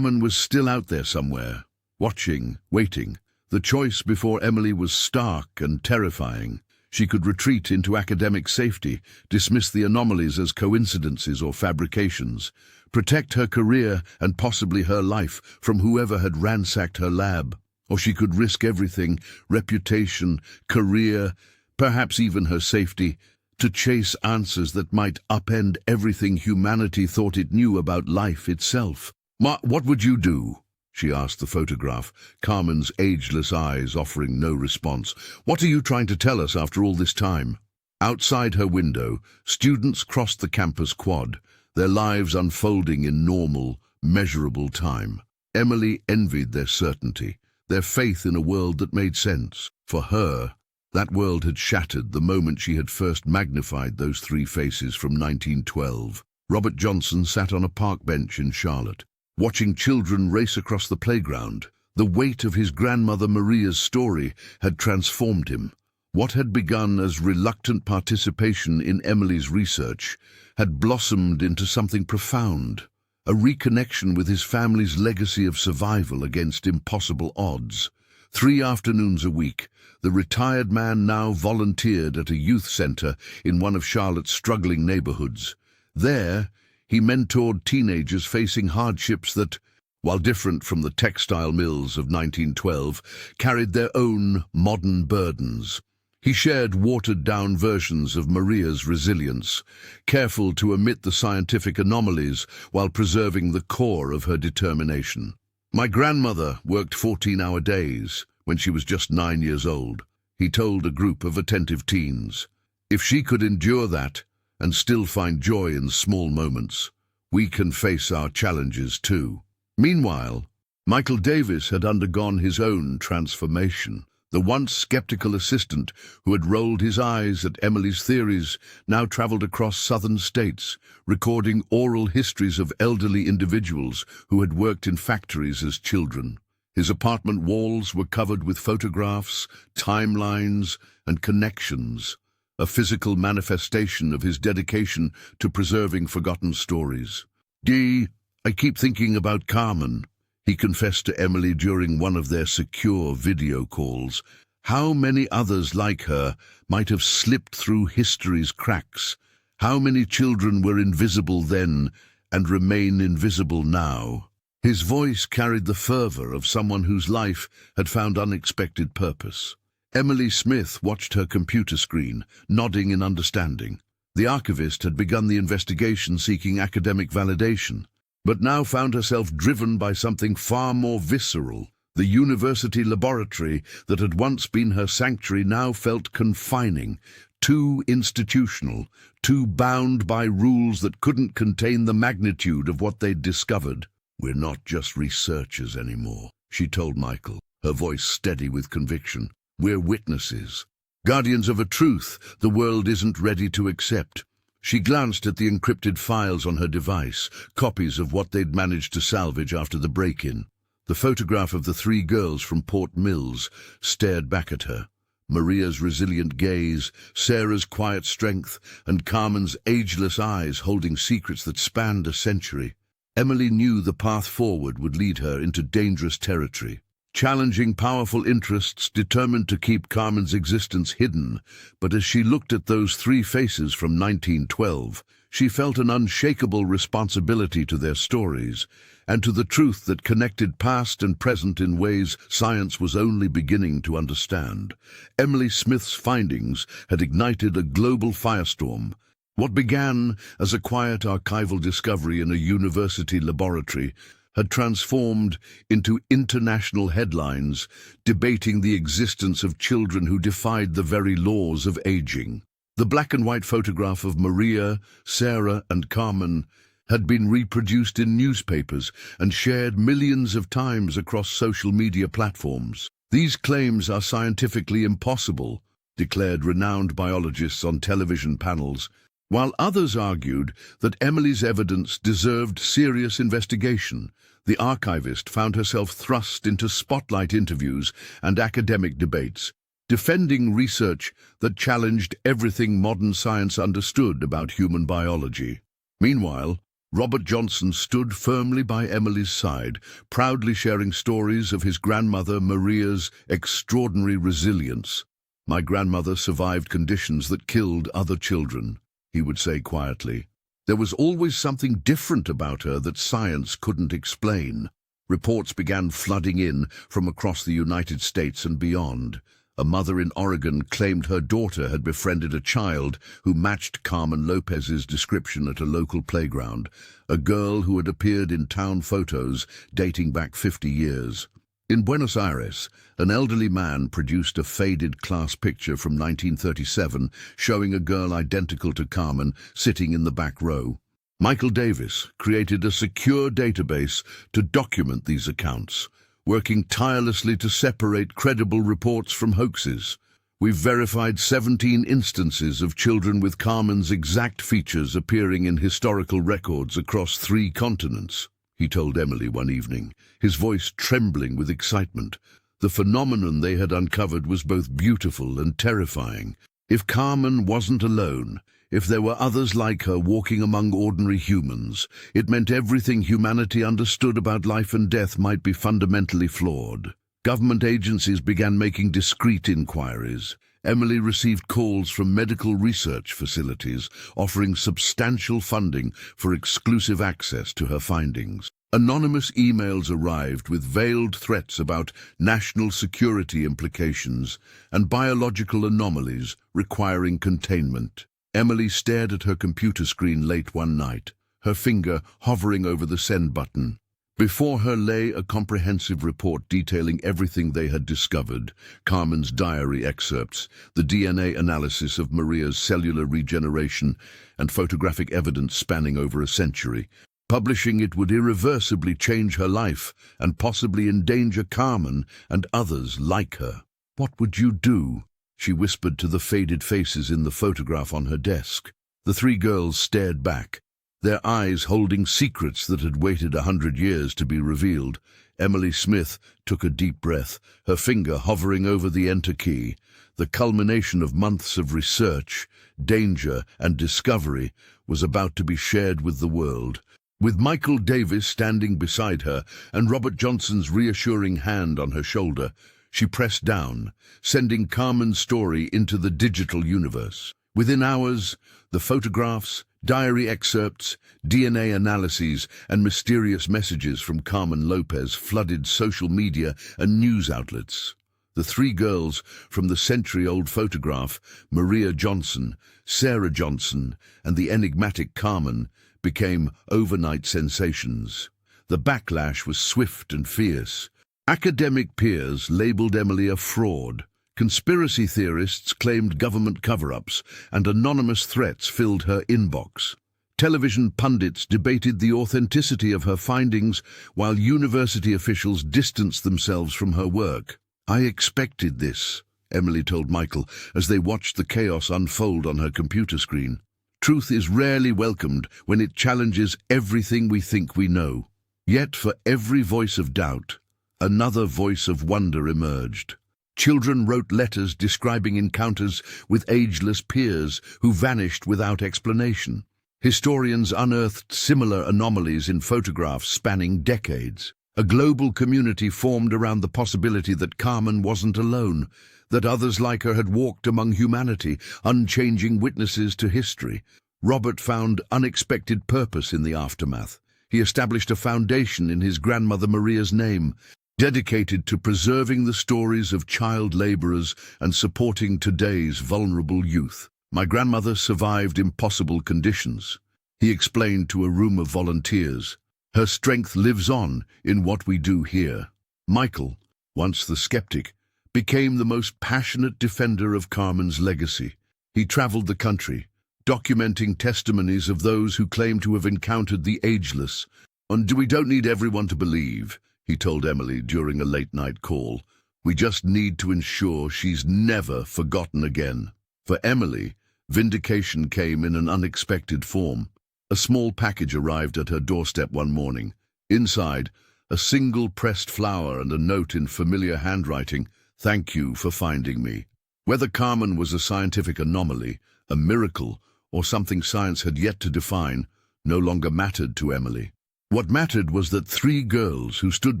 was still out there somewhere, watching, waiting. The choice before Emily was stark and terrifying. She could retreat into academic safety, dismiss the anomalies as coincidences or fabrications, protect her career and possibly her life from whoever had ransacked her lab. Or she could risk everything, reputation, career, perhaps even her safety, to chase answers that might upend everything humanity thought it knew about life itself. "What would you do?" she asked the photograph, Carmen's ageless eyes offering no response. "What are you trying to tell us after all this time?" Outside her window, students crossed the campus quad, their lives unfolding in normal, measurable time. Emily envied their certainty, their faith in a world that made sense. For her, that world had shattered the moment she had first magnified those 3 faces from 1912. Robert Johnson sat on a park bench in Charlotte, watching children race across the playground. The weight of his grandmother Maria's story had transformed him. What had begun as reluctant participation in Emily's research had blossomed into something profound, a reconnection with his family's legacy of survival against impossible odds. 3 afternoons a week, the retired man now volunteered at a youth center in one of Charlotte's struggling neighborhoods. There, he mentored teenagers facing hardships that, while different from the textile mills of 1912, carried their own modern burdens. He shared watered-down versions of Maria's resilience, careful to omit the scientific anomalies while preserving the core of her determination. "My grandmother worked 14-hour days when she was just 9 years old," he told a group of attentive teens. "If she could endure that and still find joy in small moments, we can face our challenges too." Meanwhile, Michael Davis had undergone his own transformation. The once skeptical assistant who had rolled his eyes at Emily's theories now traveled across southern states, recording oral histories of elderly individuals who had worked in factories as children. His apartment walls were covered with photographs, timelines, and connections, a physical manifestation of his dedication to preserving forgotten stories. "I keep thinking about Carmen," he confessed to Emily during one of their secure video calls. "How many others like her might have slipped through history's cracks? How many children were invisible then and remain invisible now?" His voice carried the fervor of someone whose life had found unexpected purpose. Emily Smith watched her computer screen, nodding in understanding. The archivist had begun the investigation seeking academic validation, but now found herself driven by something far more visceral. The university laboratory that had once been her sanctuary now felt confining, too institutional, too bound by rules that couldn't contain the magnitude of what they'd discovered. "We're not just researchers anymore," she told Michael, her voice steady with conviction. "We're witnesses, guardians of a truth the world isn't ready to accept." She glanced at the encrypted files on her device, copies of what they'd managed to salvage after the break-in. The photograph of the 3 girls from Port Mills stared back at her. Maria's resilient gaze, Sarah's quiet strength, and Carmen's ageless eyes holding secrets that spanned a century. Emily knew the path forward would lead her into dangerous territory. Challenging powerful interests determined to keep Carmen's existence hidden, but as she looked at those 3 faces from 1912, she felt an unshakable responsibility to their stories and to the truth that connected past and present in ways science was only beginning to understand. Emily Smith's findings had ignited a global firestorm. What began as a quiet archival discovery in a university laboratory had transformed into international headlines debating the existence of children who defied the very laws of aging. The black and white photograph of Maria, Sarah, and Carmen had been reproduced in newspapers and shared millions of times across social media platforms. "These claims are scientifically impossible," declared renowned biologists on television panels, while others argued that Emily's evidence deserved serious investigation. The archivist found herself thrust into spotlight interviews and academic debates, defending research that challenged everything modern science understood about human biology. Meanwhile, Robert Johnson stood firmly by Emily's side, proudly sharing stories of his grandmother Maria's extraordinary resilience. "My grandmother survived conditions that killed other children," he would say quietly. "There was always something different about her that science couldn't explain." Reports began flooding in from across the United States and beyond. A mother in Oregon claimed her daughter had befriended a child who matched Carmen Lopez's description at a local playground, a girl who had appeared in town photos dating back 50 years. In Buenos Aires, an elderly man produced a faded class picture from 1937 showing a girl identical to Carmen sitting in the back row. Michael Davis created a secure database to document these accounts, working tirelessly to separate credible reports from hoaxes. We've verified 17 instances of children with Carmen's exact features appearing in historical records across 3 continents, he told Emily one evening, his voice trembling with excitement. The phenomenon they had uncovered was both beautiful and terrifying. If Carmen wasn't alone, if there were others like her walking among ordinary humans, it meant everything humanity understood about life and death might be fundamentally flawed. Government agencies began making discreet inquiries. Emily received calls from medical research facilities offering substantial funding for exclusive access to her findings. Anonymous emails arrived with veiled threats about national security implications and biological anomalies requiring containment. Emily stared at her computer screen late one night, her finger hovering over the send button. Before her lay a comprehensive report detailing everything they had discovered: Carmen's diary excerpts, the DNA analysis of Maria's cellular regeneration, and photographic evidence spanning over a century. Publishing it would irreversibly change her life and possibly endanger Carmen and others like her. "What would you do?" she whispered to the faded faces in the photograph on her desk. The 3 girls stared back, their eyes holding secrets that had waited 100 years to be revealed. Emily Smith took a deep breath, her finger hovering over the enter key. The culmination of months of research, danger, and discovery was about to be shared with the world. With Michael Davis standing beside her and Robert Johnson's reassuring hand on her shoulder, she pressed down, sending Carmen's story into the digital universe. Within hours, the photographs, diary excerpts, DNA analyses, and mysterious messages from Carmen Lopez flooded social media and news outlets. The 3 girls from the century-old photograph, Maria Johnson, Sarah Johnson, and the enigmatic Carmen, became overnight sensations. The backlash was swift and fierce. Academic peers labeled Emily a fraud. Conspiracy theorists claimed government cover-ups, and anonymous threats filled her inbox. Television pundits debated the authenticity of her findings, while university officials distanced themselves from her work. "I expected this," Emily told Michael as they watched the chaos unfold on her computer screen. "Truth is rarely welcomed when it challenges everything we think we know." Yet for every voice of doubt, another voice of wonder emerged. Children wrote letters describing encounters with ageless peers who vanished without explanation. Historians unearthed similar anomalies in photographs spanning decades. A global community formed around the possibility that Carmen wasn't alone, that others like her had walked among humanity, unchanging witnesses to history. Robert found unexpected purpose in the aftermath. He established a foundation in his grandmother Maria's name, dedicated to preserving the stories of child laborers and supporting today's vulnerable youth. "My grandmother survived impossible conditions," he explained to a room of volunteers. "Her strength lives on in what we do here." Michael, once the skeptic, became the most passionate defender of Carmen's legacy. He traveled the country, documenting testimonies of those who claim to have encountered the ageless. "And we don't need everyone to believe," he told Emily during a late-night call. "We just need to ensure she's never forgotten again." For Emily, vindication came in an unexpected form. A small package arrived at her doorstep one morning. Inside, a single pressed flower and a note in familiar handwriting: "Thank you for finding me." Whether Carmen was a scientific anomaly, a miracle, or something science had yet to define, no longer mattered to Emily. What mattered was that 3 girls who stood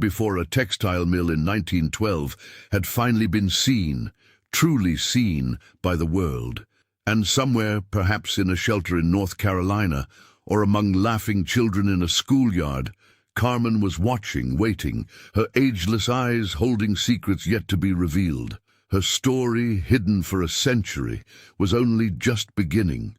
before a textile mill in 1912 had finally been seen, truly seen, by the world. And somewhere, perhaps in a shelter in North Carolina, or among laughing children in a schoolyard, Carmen was watching, waiting, her ageless eyes holding secrets yet to be revealed. Her story, hidden for a century, was only just beginning.